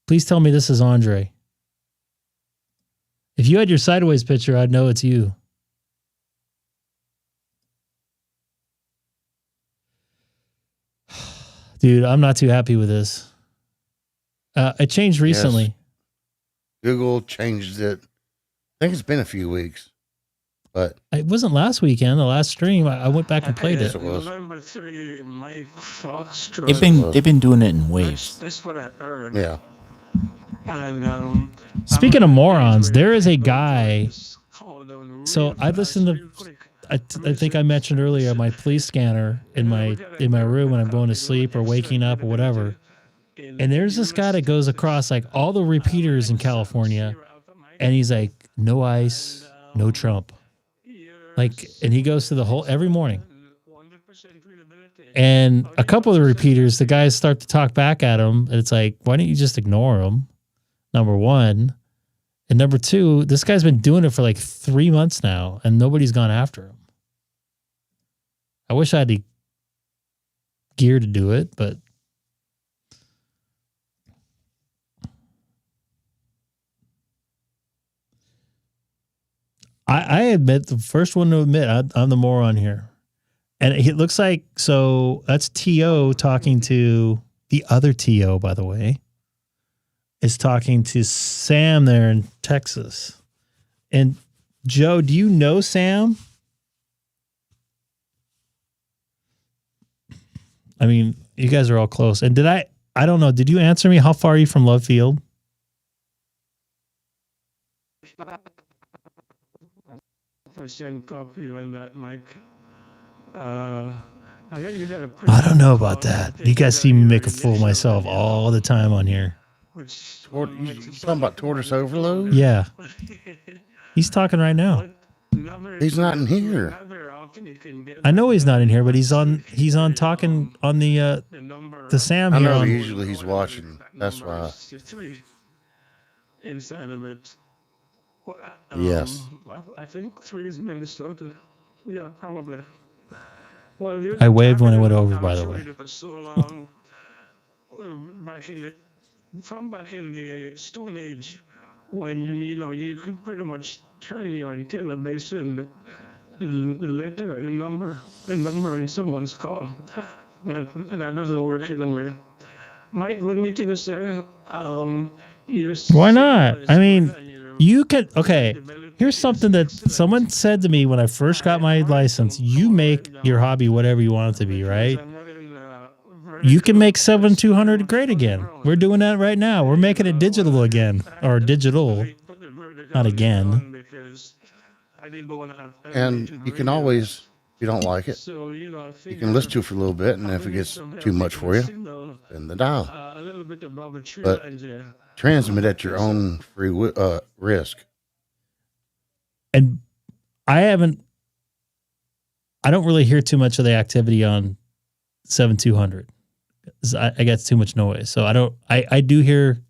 Please tell me this is Andre. If you had your sideways picture, I'd know it's you. Dude, I'm not too happy with this. It changed recently. Yes. Google changed it. I think it's been a few weeks, but it wasn't last weekend. The last stream, I went back and played it. it was. They've been doing it in waves. That's what I heard. Yeah. And, speaking of morons, there is a guy. So I listened to. I think I mentioned earlier my police scanner in my room when I'm going to sleep or waking up or whatever. And there's this guy that goes across like all the repeaters in California, and he's like, no ICE, no Trump. Like, and he goes to the whole every morning. And a couple of the repeaters, the guys start to talk back at him. And it's like, why don't you just ignore him? Number one. And number two, this guy's been doing it for like 3 months now, and nobody's gone after him. I wish I had the gear to do it, but I admit, the first one to admit, I'm the moron here. And it looks like, so that's T.O. talking to the other T.O., by the way, is talking to Sam there in Texas. And Joe, do you know Sam? I mean, you guys are all close. And I don't know, did you answer me? How far are you from Love Field? I don't know about that. You guys see me make a fool of myself all the time on here. You talking about tortoise overload? Yeah. He's talking right now. He's not in here. I know he's not in here, but he's on talking on the Sam here. I know usually he's watching. That's why. Yes. I think 3 is Minnesota. Yeah, probably. I waved when I went over, by the way. From back in the Stone Age, when you could pretty much try until they send the letter, the number in someone's call. And I don't know where it might need to say, why not? I mean, you could, okay, here's something that someone said to me when I first got my license. You make your hobby whatever you want it to be, right? You can make 7200 great again. We're doing that right now. We're making it digital again, or digital, not again. And you can always, if you don't like it, you can listen to it for a little bit, and if it gets too much for you, then the dial. But transmit at your own free risk. And I don't really hear too much of the activity on 7200. I got too much noise. So I do hear,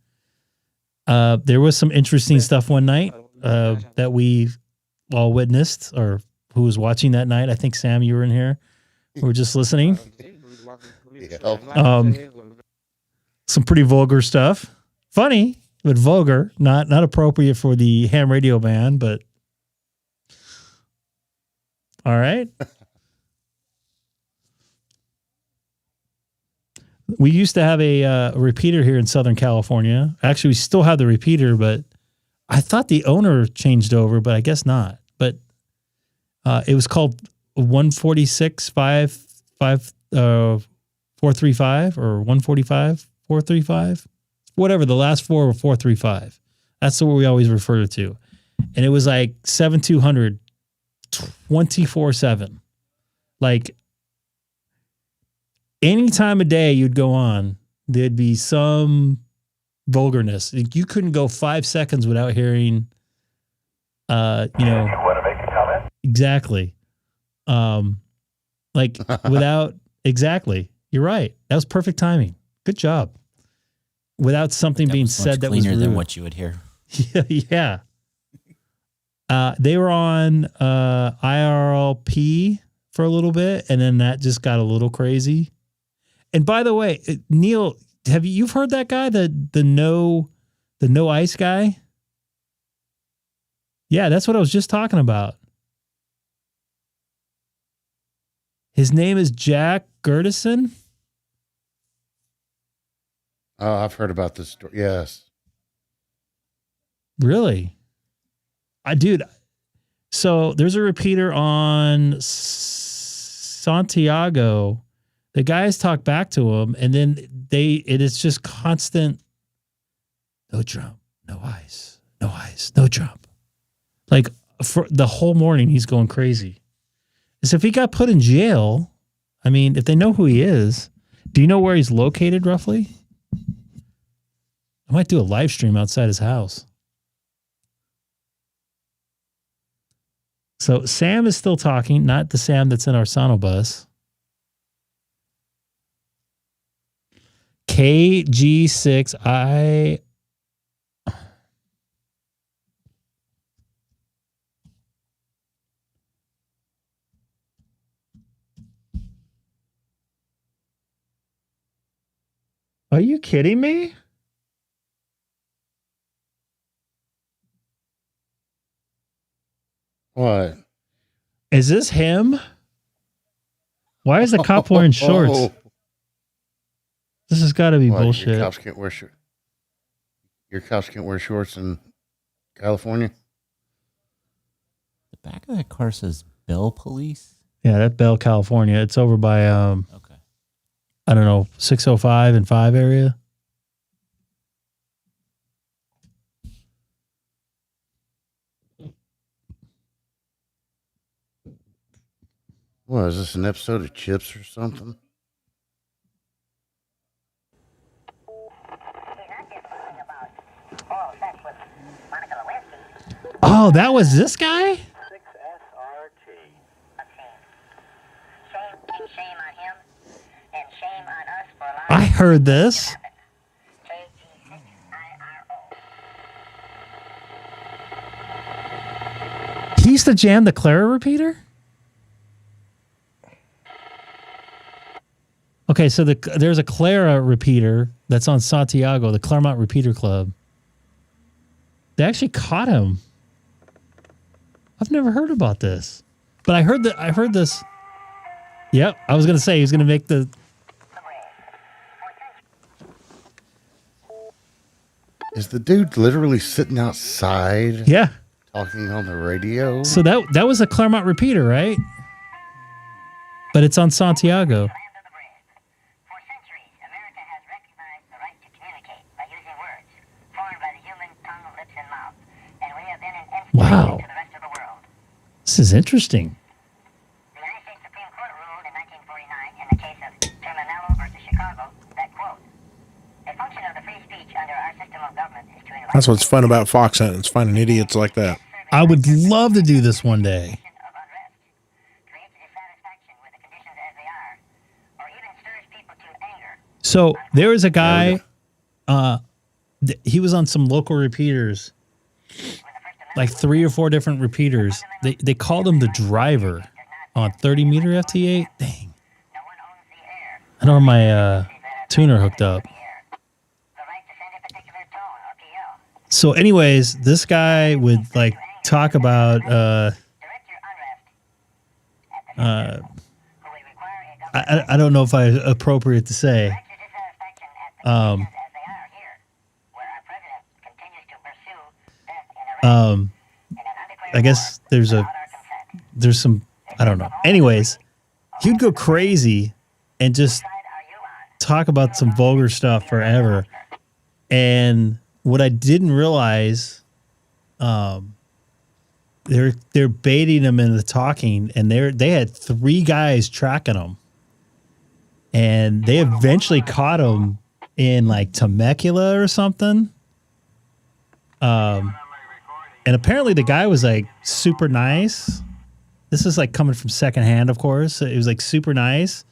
there was some interesting stuff one night that we all witnessed, or who was watching that night. I think, Sam, you were in here. We were just listening. Some pretty vulgar stuff. Funny, but vulgar. Not appropriate for the ham radio band, but all right. We used to have a repeater here in Southern California. Actually, we still have the repeater, but I thought the owner changed over, but I guess not. But it was called 146-435 or 145-435, whatever. The last four were 435. That's what we always referred it to. And it was like 7200 24/7. Like, any time of day you'd go on, there'd be some vulgarness. You couldn't go 5 seconds without hearing, exactly. Exactly. You're right. That was perfect timing. Good job. Without something being said that was cleaner rude. than what you would hear. Yeah. They were on IRLP for a little bit, and then that just got a little crazy. And by the way, Neil, you've heard that guy, the no ice guy? Yeah, that's what I was just talking about. His name is Jack Gertison. Oh, I've heard about this story. Yes. Really? Dude, so there's a repeater on Santiago. The guys talk back to him, and then it is just constant, no drum, no ice, no ice, no drum. Like, for the whole morning, he's going crazy. As if he got put in jail. I mean, if they know who he is, do you know where he's located roughly? I might do a live stream outside his house. So Sam is still talking, not the Sam that's in our sono bus. KG6I. Are you kidding me? What? Is this him? Why is the cop wearing shorts? This has got to be bullshit. Your cops can't wear shorts in California? The back of that car says Bell Police. Yeah, that Bell, California. It's over by Okay. I don't know, 605 and 5 area. What, is this an episode of Chips or something? Oh, that was this guy? I heard this. He used to jam the Clara repeater? Okay, so there's a Clara repeater that's on Santiago, the Claremont Repeater Club. They actually caught him. I've never heard about this. But I heard this. Yep, I was going to say he was going to make the... Is the dude literally sitting outside? Yeah. Talking on the radio? So that was a Claremont repeater, right? But it's on Santiago. Wow. This is interesting. That's what's fun about fox hunting. It's finding idiots like that. I would love to do this one day. So there was a guy, he was on some local repeaters, like 3 or 4 different repeaters. They called him the driver on 30 meter FT8. Dang. I don't have my tuner hooked up. So anyways, this guy would like talk about I don't know if it's appropriate to say. I guess there's some, I don't know. Anyways, he'd go crazy and just talk about some vulgar stuff forever. And what I didn't realize, they're baiting him into talking, and they had 3 guys tracking him, and they eventually caught him in like Temecula or something. And apparently the guy was like super nice. This is like coming from secondhand, of course. It was like super nice.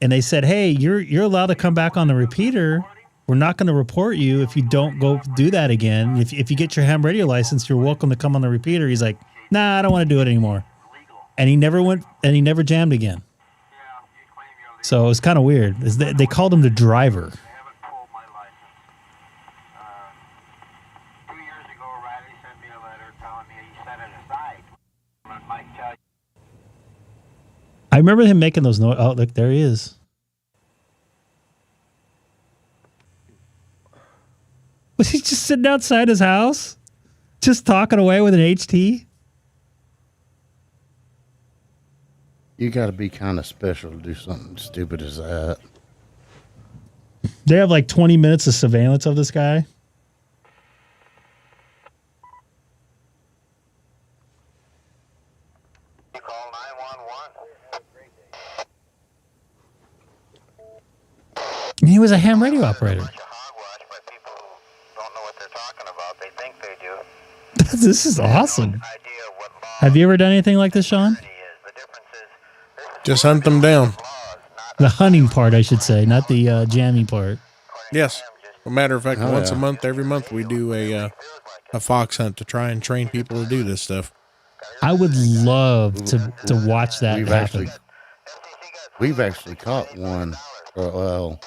And they said, hey, you're allowed to come back on the repeater. We're not going to report you if you don't go do that again. If you get your ham radio license, you're welcome to come on the repeater. He's like, nah, I don't want to do it anymore. And he never jammed again. So it was kind of weird. They called him the driver. I remember him making those noise. Oh, look, there he is. Was he just sitting outside his house? Just talking away with an HT? You got to be kind of special to do something stupid as that. They have like 20 minutes of surveillance of this guy. He was a ham radio operator. This is awesome. Have you ever done anything like this, Sean? Just hunt them down. The hunting part, I should say, not the jamming part. Yes. As a matter of fact, once a month, every month, we do a fox hunt to try and train people to do this stuff. I would love to watch that happen. We've actually caught one. Well,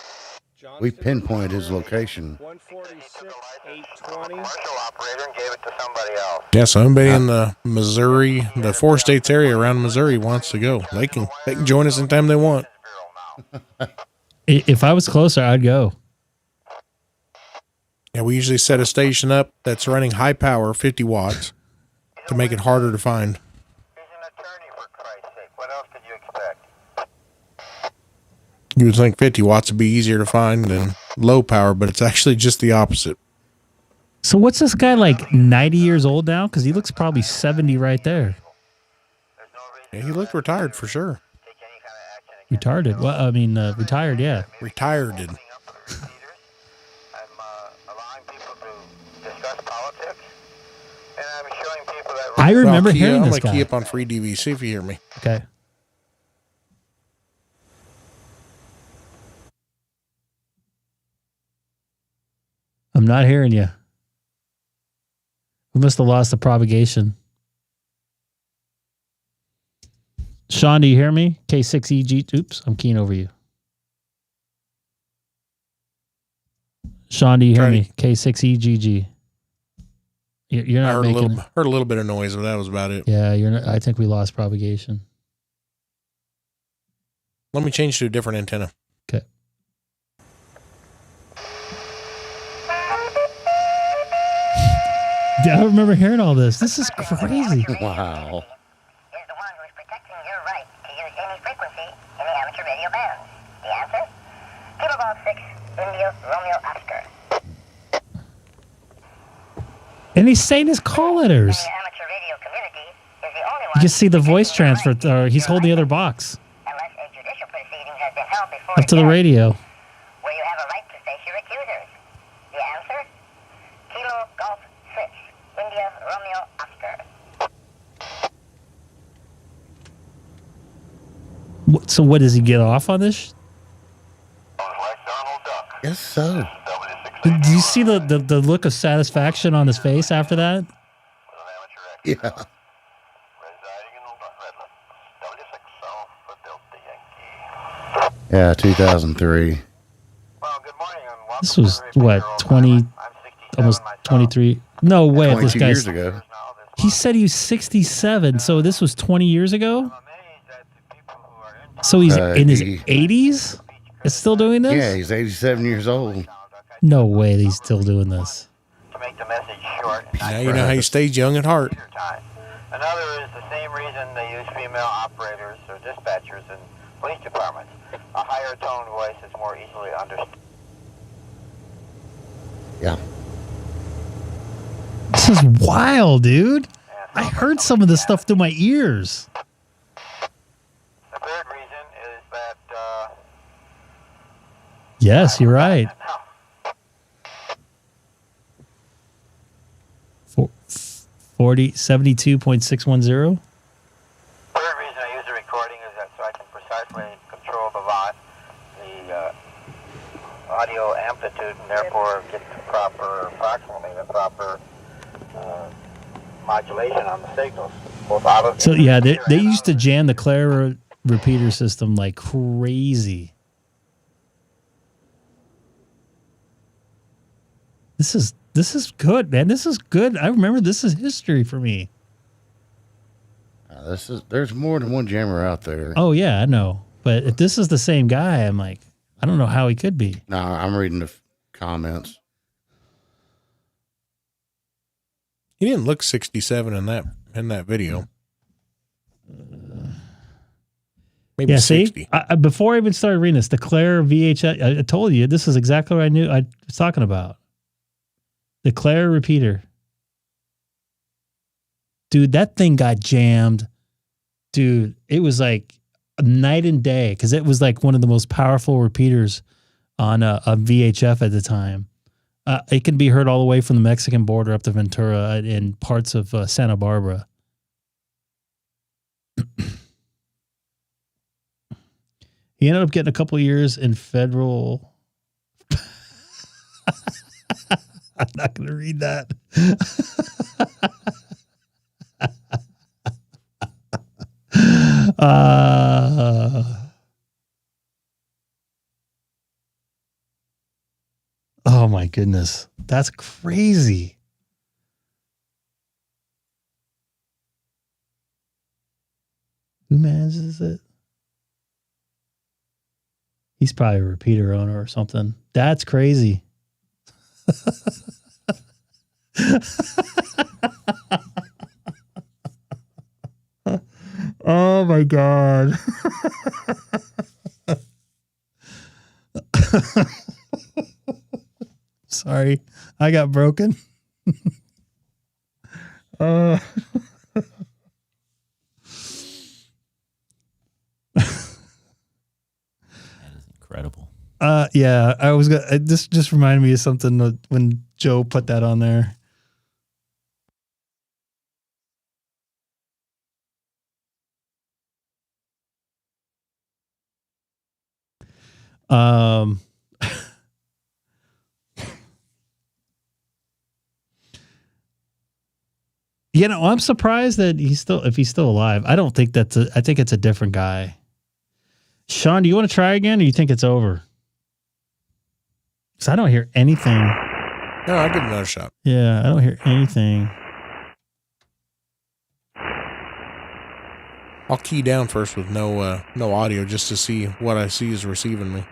we pinpointed his location. 146-820. Operator and gave it to somebody else. Yeah, somebody in the Missouri, the 4 states area around Missouri wants to go. They can join us anytime they want. If I was closer, I'd go. Yeah, we usually set a station up that's running high power, 50 watts, to make it harder to find. You would think 50 watts would be easier to find than low power, but it's actually just the opposite. So what's this guy, like 90 years old now? Because he looks probably 70 right there. Yeah, he looked retired for sure. Retarded? Well, I mean, retired, yeah. Retired. I remember hearing this guy. I'm going to key up on free DV, see if you hear me. Okay. I'm not hearing you. We must have lost the propagation. Sean, do you hear me? K6EGG. Oops, I'm keying over you. Sean, do you hear me? K6EGG. You're not making. Heard a little bit of noise, but that was about it. Yeah, you're not. I think we lost propagation. Let me change to a different antenna. Okay. I remember hearing all this. This is crazy. Wow. And he's saying his call letters. You can see the voice transfer. He's holding the other box up to the radio. Where you have a right to face your accusers. The answer? Kilo Golf 6, India Romeo Oscar. So what, does he get off on this? Yes, so. Do you see the look of satisfaction on his face after that? Yeah. Yeah, 2003. This was what, 20, almost 23? No way. 22 This guy's, years ago. He said he was 67, so this was 20 years ago? So he's in his 80s? Is still doing this? Yeah, he's 87 years old. No way he's still doing this. Now you know how he stays young at heart. Another is the same reason they use female operators or dispatchers in police departments. A higher tone voice is more easily understood. Yeah. This is wild, dude. I heard some of this stuff through my ears. The third reason is that... Yes, you're right. 72.610. Third reason I use the recording is that so I can precisely control the lot, the audio amplitude, and therefore get the proper, approximately the proper modulation on the signals. Both out of So yeah, they used to jam the Clara repeater system like crazy. This is good, man. This is good. I remember this is history for me. There's more than one jammer out there. Oh yeah, I know. But if this is the same guy, I'm like, I don't know how he could be. No, I'm reading the comments. He didn't look 67 in that video. Maybe yeah, 60. See, before I even started reading this, the Claire VHS, I told you, this is exactly what I knew I was talking about. The Claire repeater. Dude, that thing got jammed. Dude, it was like a night and day because it was like one of the most powerful repeaters on a VHF at the time. It can be heard all the way from the Mexican border up to Ventura and parts of Santa Barbara. He ended up getting a couple of years in federal. I'm not going to read that. Oh my goodness. That's crazy. Who manages it? He's probably a repeater owner or something. That's crazy. Oh my God. Sorry, I got broken. That is incredible. Yeah, I was gonna. This just reminded me of something when Joe put that on there. You know, I'm surprised that if he's still alive. I don't think I think it's a different guy. Sean, do you want to try again, or you think it's over? Because I don't hear anything. No, I'll give it another shot. Yeah, I don't hear anything. I'll key down first with no audio just to see what I see is receiving me.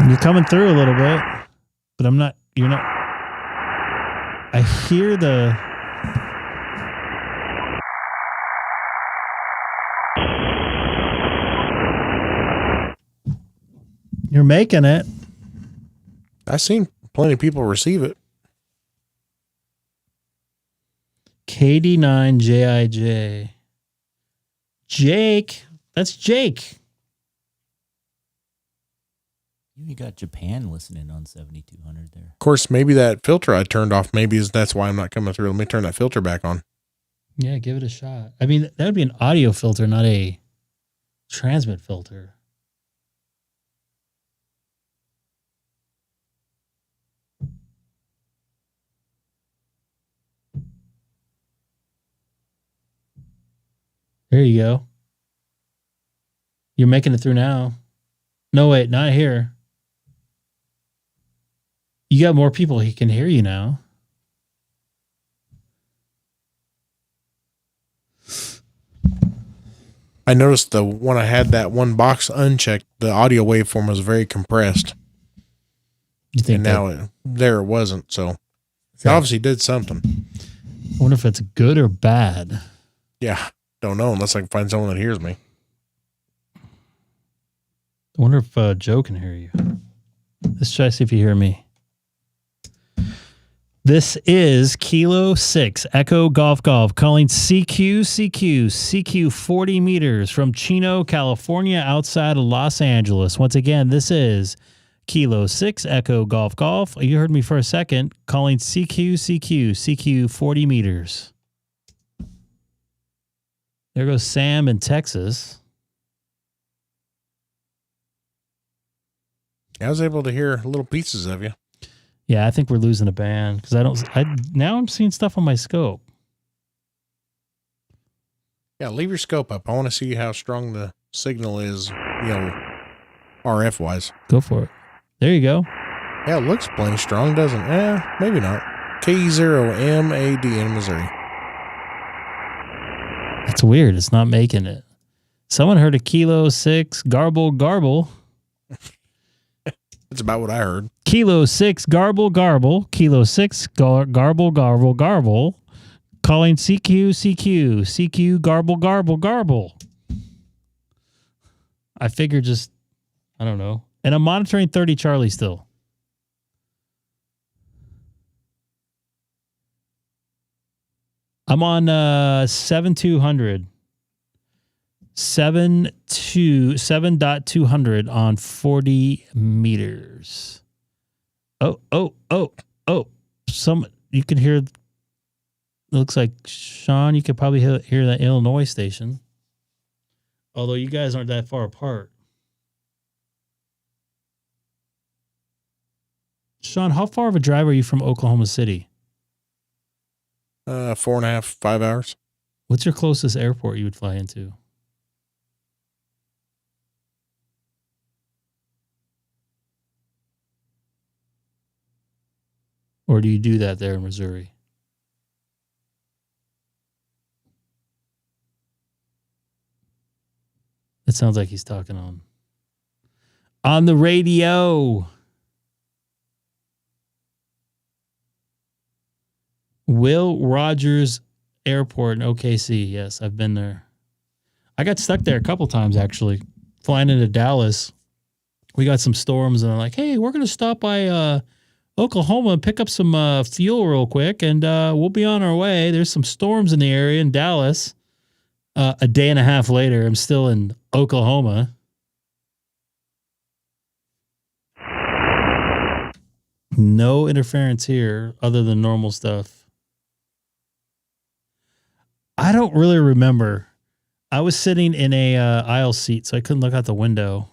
You're coming through a little bit, but I'm not. You're not. I hear the. You're making it. I've seen plenty of people receive it. KD9JIJ. Jake. That's Jake. You got Japan listening on 7200 there. Of course, maybe that filter I turned off, that's why I'm not coming through. Let me turn that filter back on. Yeah, give it a shot. I mean, that would be an audio filter, not a transmit filter. There you go. You're making it through now. No, wait, not here. You got more people. He can hear you now. I noticed when I had that one box unchecked, the audio waveform was very compressed. You think? And now it wasn't. So it obviously did something. I wonder if it's good or bad. Yeah, don't know unless I can find someone that hears me. I wonder if Joe can hear you. Let's try to see if you hear me. This is Kilo 6 Echo Golf Golf calling CQ 40 meters from Chino, California, outside of Los Angeles. Once again, this is Kilo 6 Echo Golf Golf. You heard me for a second, calling CQ 40 meters. There goes Sam in Texas. I was able to hear little pieces of you. Yeah, I think we're losing a band because now I'm seeing stuff on my scope. Yeah, leave your scope up. I want to see how strong the signal is, RF wise. Go for it. There you go. Yeah, it looks plenty strong, doesn't it? Maybe not. K0MAD in Missouri. That's weird. It's not making it. Someone heard a Kilo 6 garble. That's about what I heard. Kilo 6 garble. Kilo 6 garble. Calling CQ garble. I figured I don't know. And I'm monitoring 30 Charlie still. I'm on 7200. 7.200 on 40 meters. Oh. You can hear, it looks like, Sean, you could probably hear that Illinois station. Although you guys aren't that far apart. Sean, how far of a drive are you from Oklahoma City? 4.5, 5 hours. What's your closest airport you would fly into? Or do you do that there in Missouri? It sounds like he's talking on the radio. Will Rogers Airport in OKC. Yes, I've been there. I got stuck there a couple times, actually. Flying into Dallas. We got some storms, and I'm like, hey, we're going to stop by Oklahoma and pick up some fuel real quick, and we'll be on our way. There's some storms in the area in Dallas. A day and a half later, I'm still in Oklahoma. No interference here other than normal stuff. I don't really remember. I was sitting in a aisle seat, so I couldn't look out the window.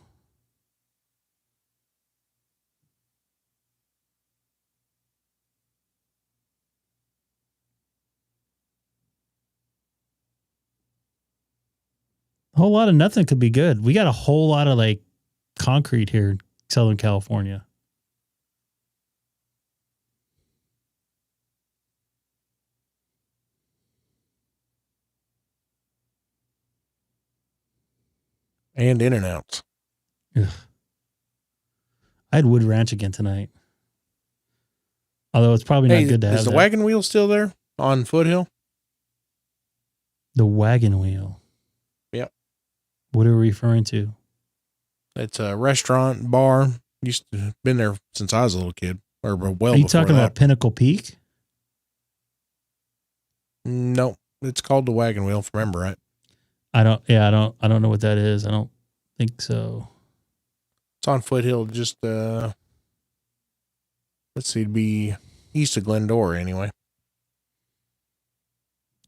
A whole lot of nothing could be good. We got a whole lot of like concrete here in Southern California. And in and outs. Ugh. I had Wood Ranch again tonight. Although it's probably not good to have. Is the wagon wheel still there on Foothill? The wagon wheel. Yep. What are we referring to? It's a restaurant, bar. Used to have been there since I was a little kid. Or well, are you talking about Pinnacle Peak? No, it's called the wagon wheel, if I remember right. I don't know what that is. I don't think so. It's on Foothill, just let's see, it'd be east of Glendora anyway.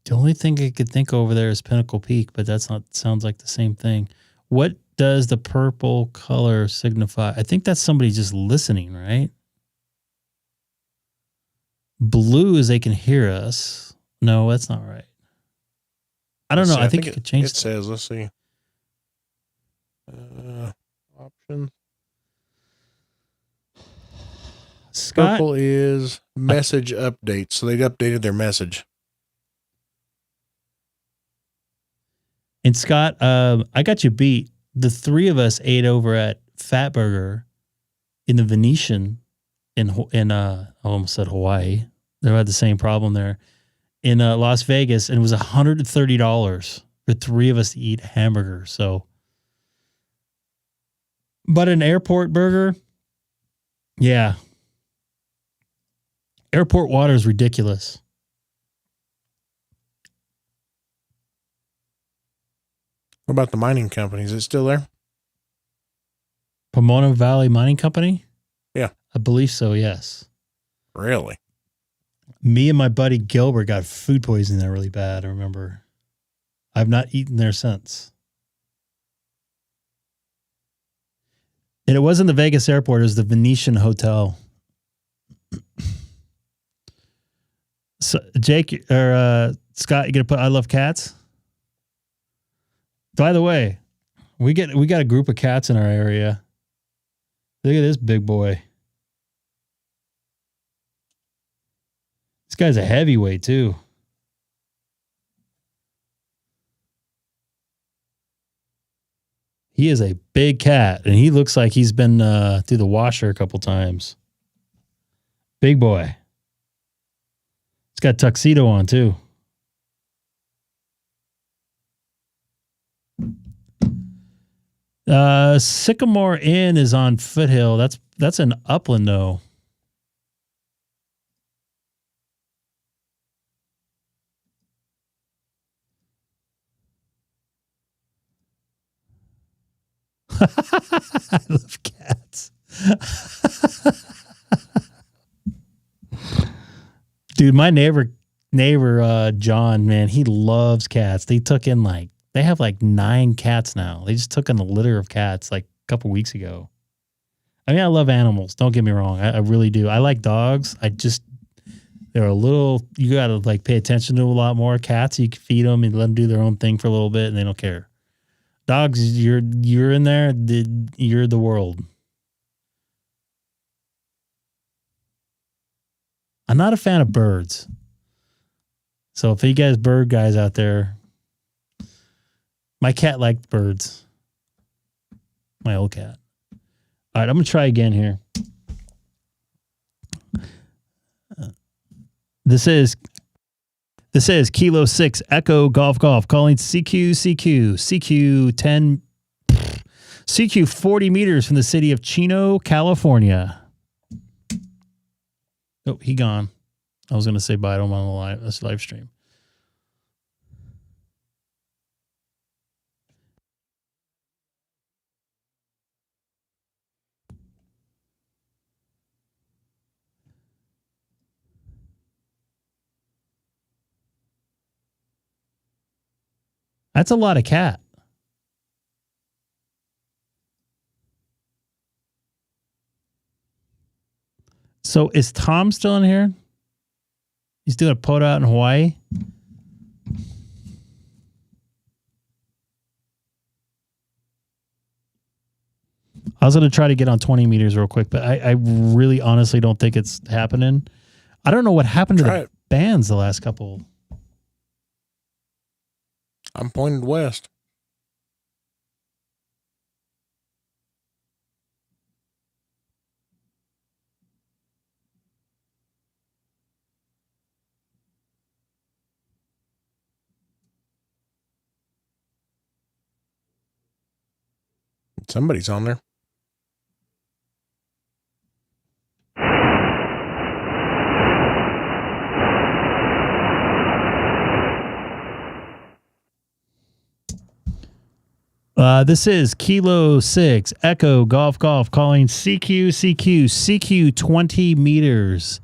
The only thing I could think over there is Pinnacle Peak, but sounds like the same thing. What does the purple color signify? I think that's somebody just listening, right? Blue is they can hear us. No, that's not right. I don't know. I think it could change. It says, let's see. Options. Scott? Purple is message updates. So they updated their message. And Scott, I got you beat. The three of us ate over at Fat Burger in the Venetian in I almost said Hawaii. They had the same problem there. In Las Vegas, and it was $130 for three of us to eat hamburger. So, but an airport burger, yeah. Airport water is ridiculous. What about the mining company? Is it still there? Pomona Valley Mining Company? Yeah. I believe so, yes. Really? Me and my buddy Gilbert got food poisoning there really bad, I remember. I've not eaten there since. And it wasn't the Vegas airport, it was the Venetian Hotel. So Jake or Scott, you gonna put I love cats? By the way, we got a group of cats in our area. Look at this big boy. This guy's a heavyweight too. He is a big cat, and he looks like he's been through the washer a couple times. Big boy. He's got tuxedo on too. Sycamore Inn is on Foothill. That's in Upland though. I love cats. Dude, my neighbor John, man, he loves cats. They have like 9 cats now. They just took in a litter of cats like a couple weeks ago. I mean, I love animals. Don't get me wrong. I really do. I like dogs. They're a little, you got to like pay attention to a lot more. Cats, you can feed them and let them do their own thing for a little bit and they don't care. Dogs, you're in there, you're the world. I'm not a fan of birds. So if you guys bird guys out there, my cat liked birds. My old cat. All right, I'm going to try again here. This is Kilo 6 Echo Golf calling CQ 40 meters from the city of Chino, California. Oh, he gone. I was going to say bye to him on the live stream. That's a lot of cat. So is Tom still in here? He's doing a POTA out in Hawaii. I was going to try to get on 20 meters real quick, but I really honestly don't think it's happening. I don't know what happened to the bands the last couple. I'm pointed west. Somebody's on there. This is Kilo 6 Echo Golf calling CQ 20 meters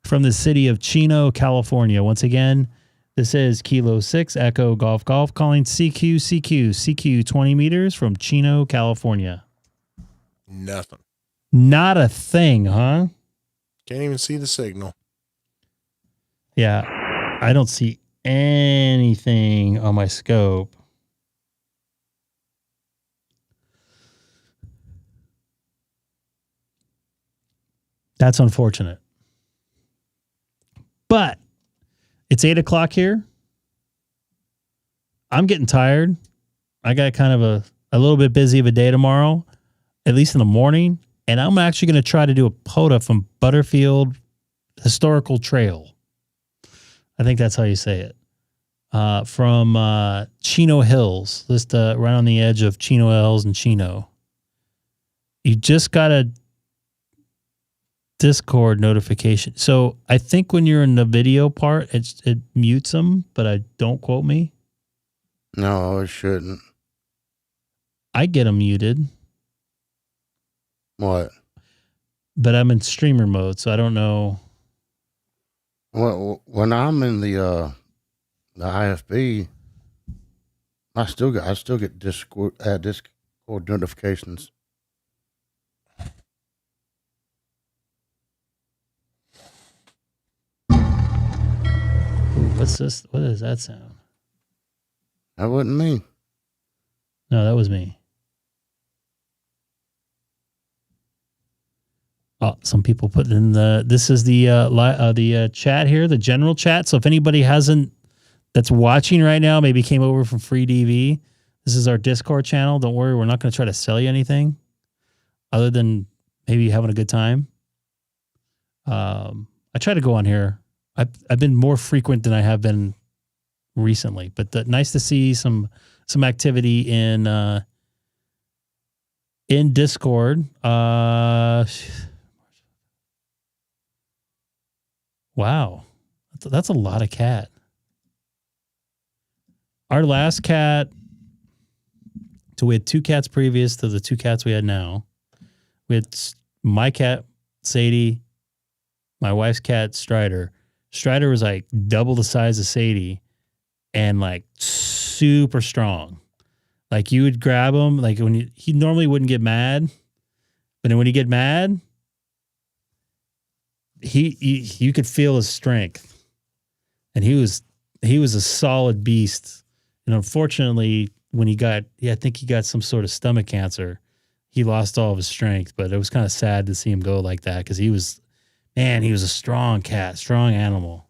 from the city of Chino, California. Once again, this is Kilo 6 Echo Golf calling CQ 20 meters from Chino, California. Nothing. Not a thing, huh? Can't even see the signal. Yeah, I don't see anything on my scope. That's unfortunate. But it's 8 o'clock here. I'm getting tired. I got kind of a little bit busy of a day tomorrow, at least in the morning. And I'm actually going to try to do a POTA from Butterfield Historical Trail. I think that's how you say it. From Chino Hills, just right on the edge of Chino Hills and Chino. You just got to Discord notification. So I think when you're in the video part, it mutes them, but don't quote me. No, it shouldn't. I get them muted. What? But I'm in streamer mode, so I don't know. Well, when I'm in the IFB, I still get Discord notifications. What's this? What is that sound? That wasn't me. No, that was me. Oh, some people put in this is the chat here, the general chat. So if anybody that's watching right now, maybe came over from Free DV, this is our Discord channel. Don't worry, we're not going to try to sell you anything other than maybe having a good time. I try to go on here. I've been more frequent than I have been recently, but nice to see some activity in Discord. Wow, that's a lot of cat. Our last cat, so we had 2 cats previous to the 2 cats we had now. We had my cat Sadie, my wife's cat Strider. Strider was like double the size of Sadie and like super strong. Like you would grab him, like he normally wouldn't get mad, But then when he get mad, you could feel his strength, and he was a solid beast. And unfortunately, when I think he got some sort of stomach cancer. He lost all of his strength, but it was kind of sad to see him go like that because he was a strong cat, strong animal.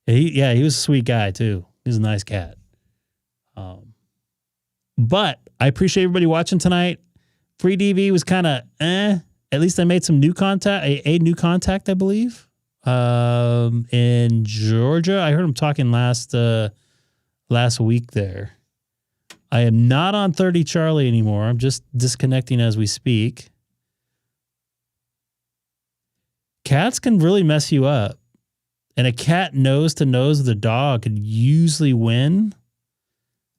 He was a sweet guy too. He was a nice cat. But I appreciate everybody watching tonight. Free DV was kind of At least I made some new contact, a new contact, I believe, in Georgia. I heard him talking last week there. I am not on 30 Charlie anymore. I'm just disconnecting as we speak. Cats can really mess you up. And a cat nose to nose with a dog could usually win.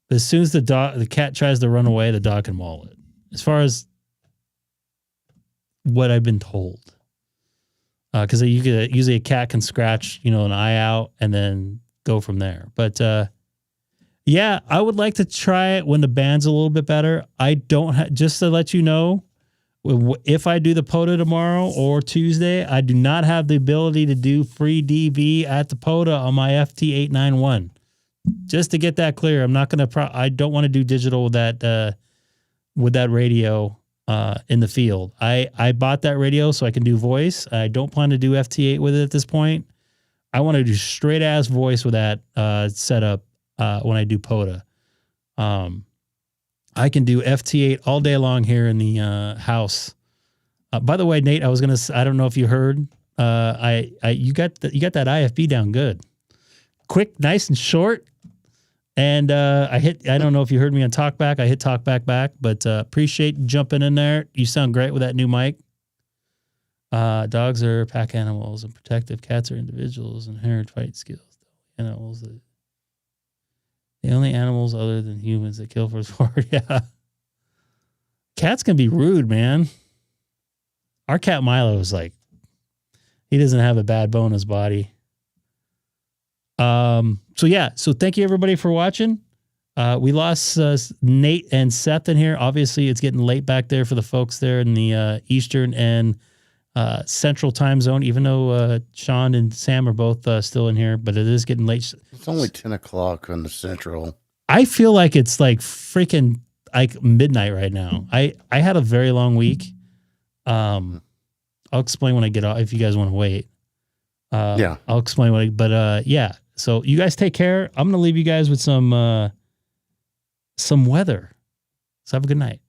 But as soon as the cat tries to run away, the dog can maul it. As far as what I've been told. Because usually a cat can scratch, an eye out and then go from there. But yeah, I would like to try it when the band's a little bit better. I don't just to let you know, if I do the POTA tomorrow or Tuesday, I do not have the ability to do free DV at the POTA on my FT8 91. Just to get that clear, I'm not going to. I don't want to do digital with that radio in the field. I bought that radio so I can do voice. I don't plan to do FT8 with it at this point. I want to do straight ass voice with that setup when I do POTA. I can do FT8 all day long here in the house. By the way, Nate, I don't know if you heard. You got that IFB down good, quick, nice and short. And I don't know if you heard me on TalkBack. I hit TalkBack back, but appreciate you jumping in there. You sound great with that new mic. Dogs are pack animals and protective. Cats are individuals and inherent fight skills. Animals, the only animals other than humans that kill for sport. Yeah. Cats can be rude, man. Our cat Milo is like, he doesn't have a bad bone in his body. So thank you everybody for watching. We lost Nate and Seth in here. Obviously, it's getting late back there for the folks there in the Eastern and Central time zone, even though Sean and Sam are both still in here, but it is getting late. It's only 10 o'clock on the Central. I feel like it's like freaking like midnight right now. I had a very long week. I'll explain when I get off if you guys want to wait. Yeah, I'll explain yeah. So you guys take care. I'm going to leave you guys with some weather. So have a good night.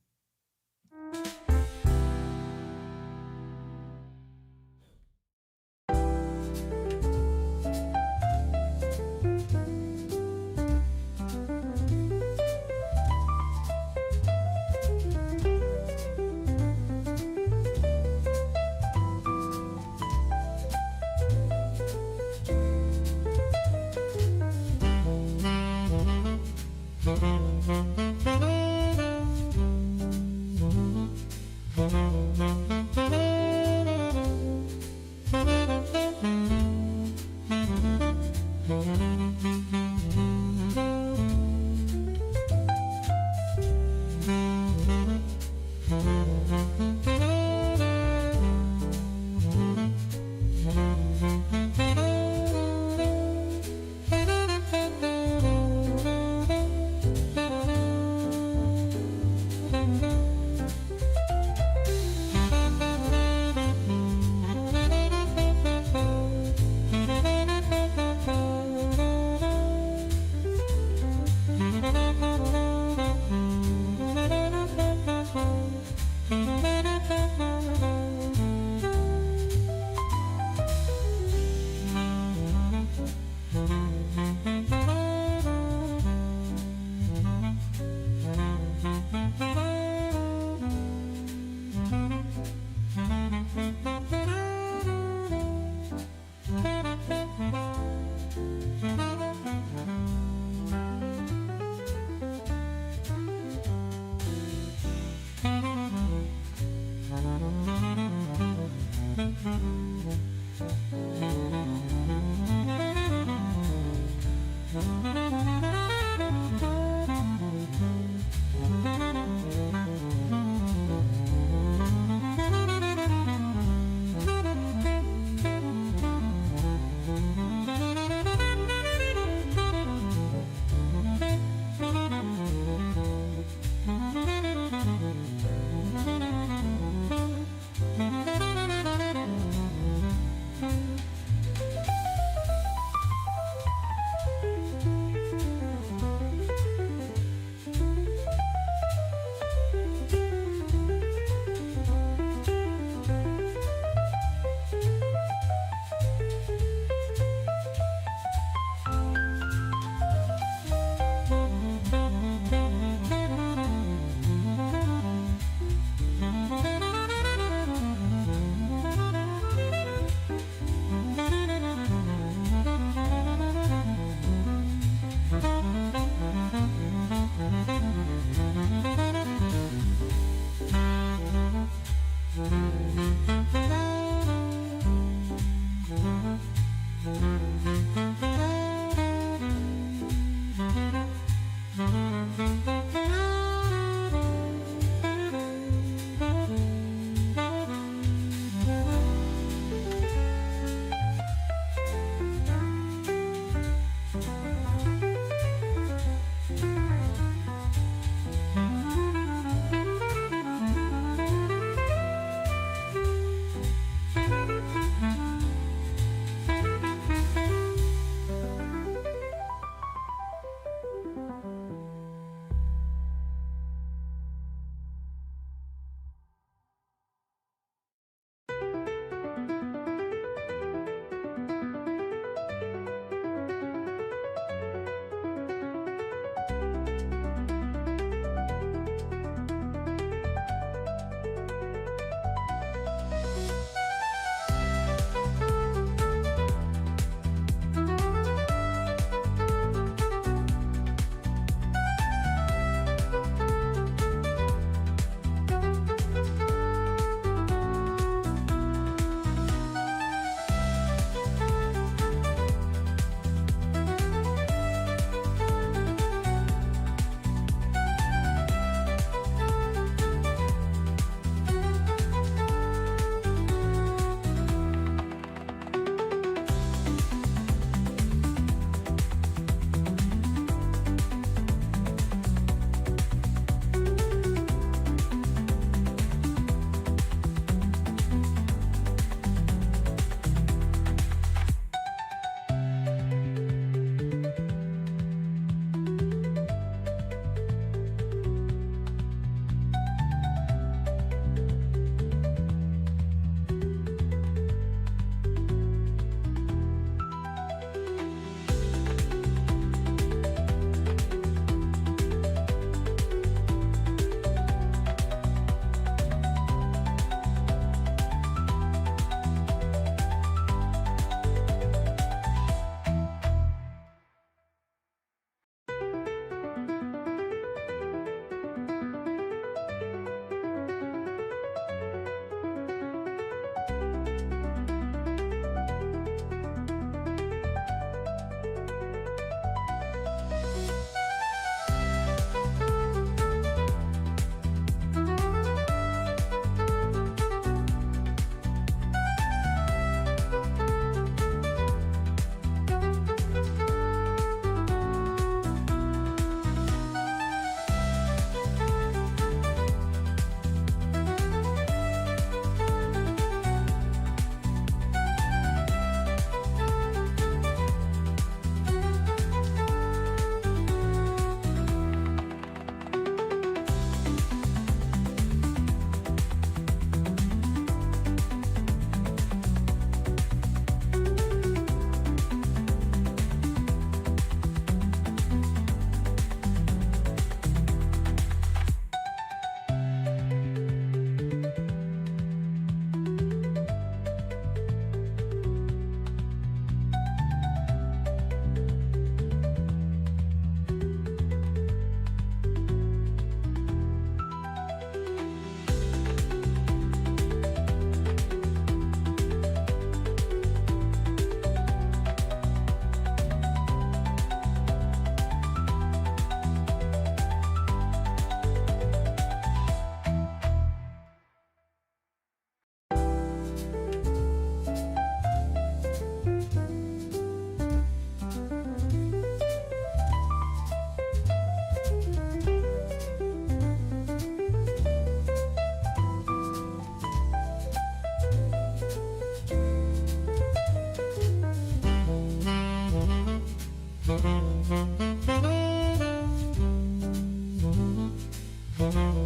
Bye.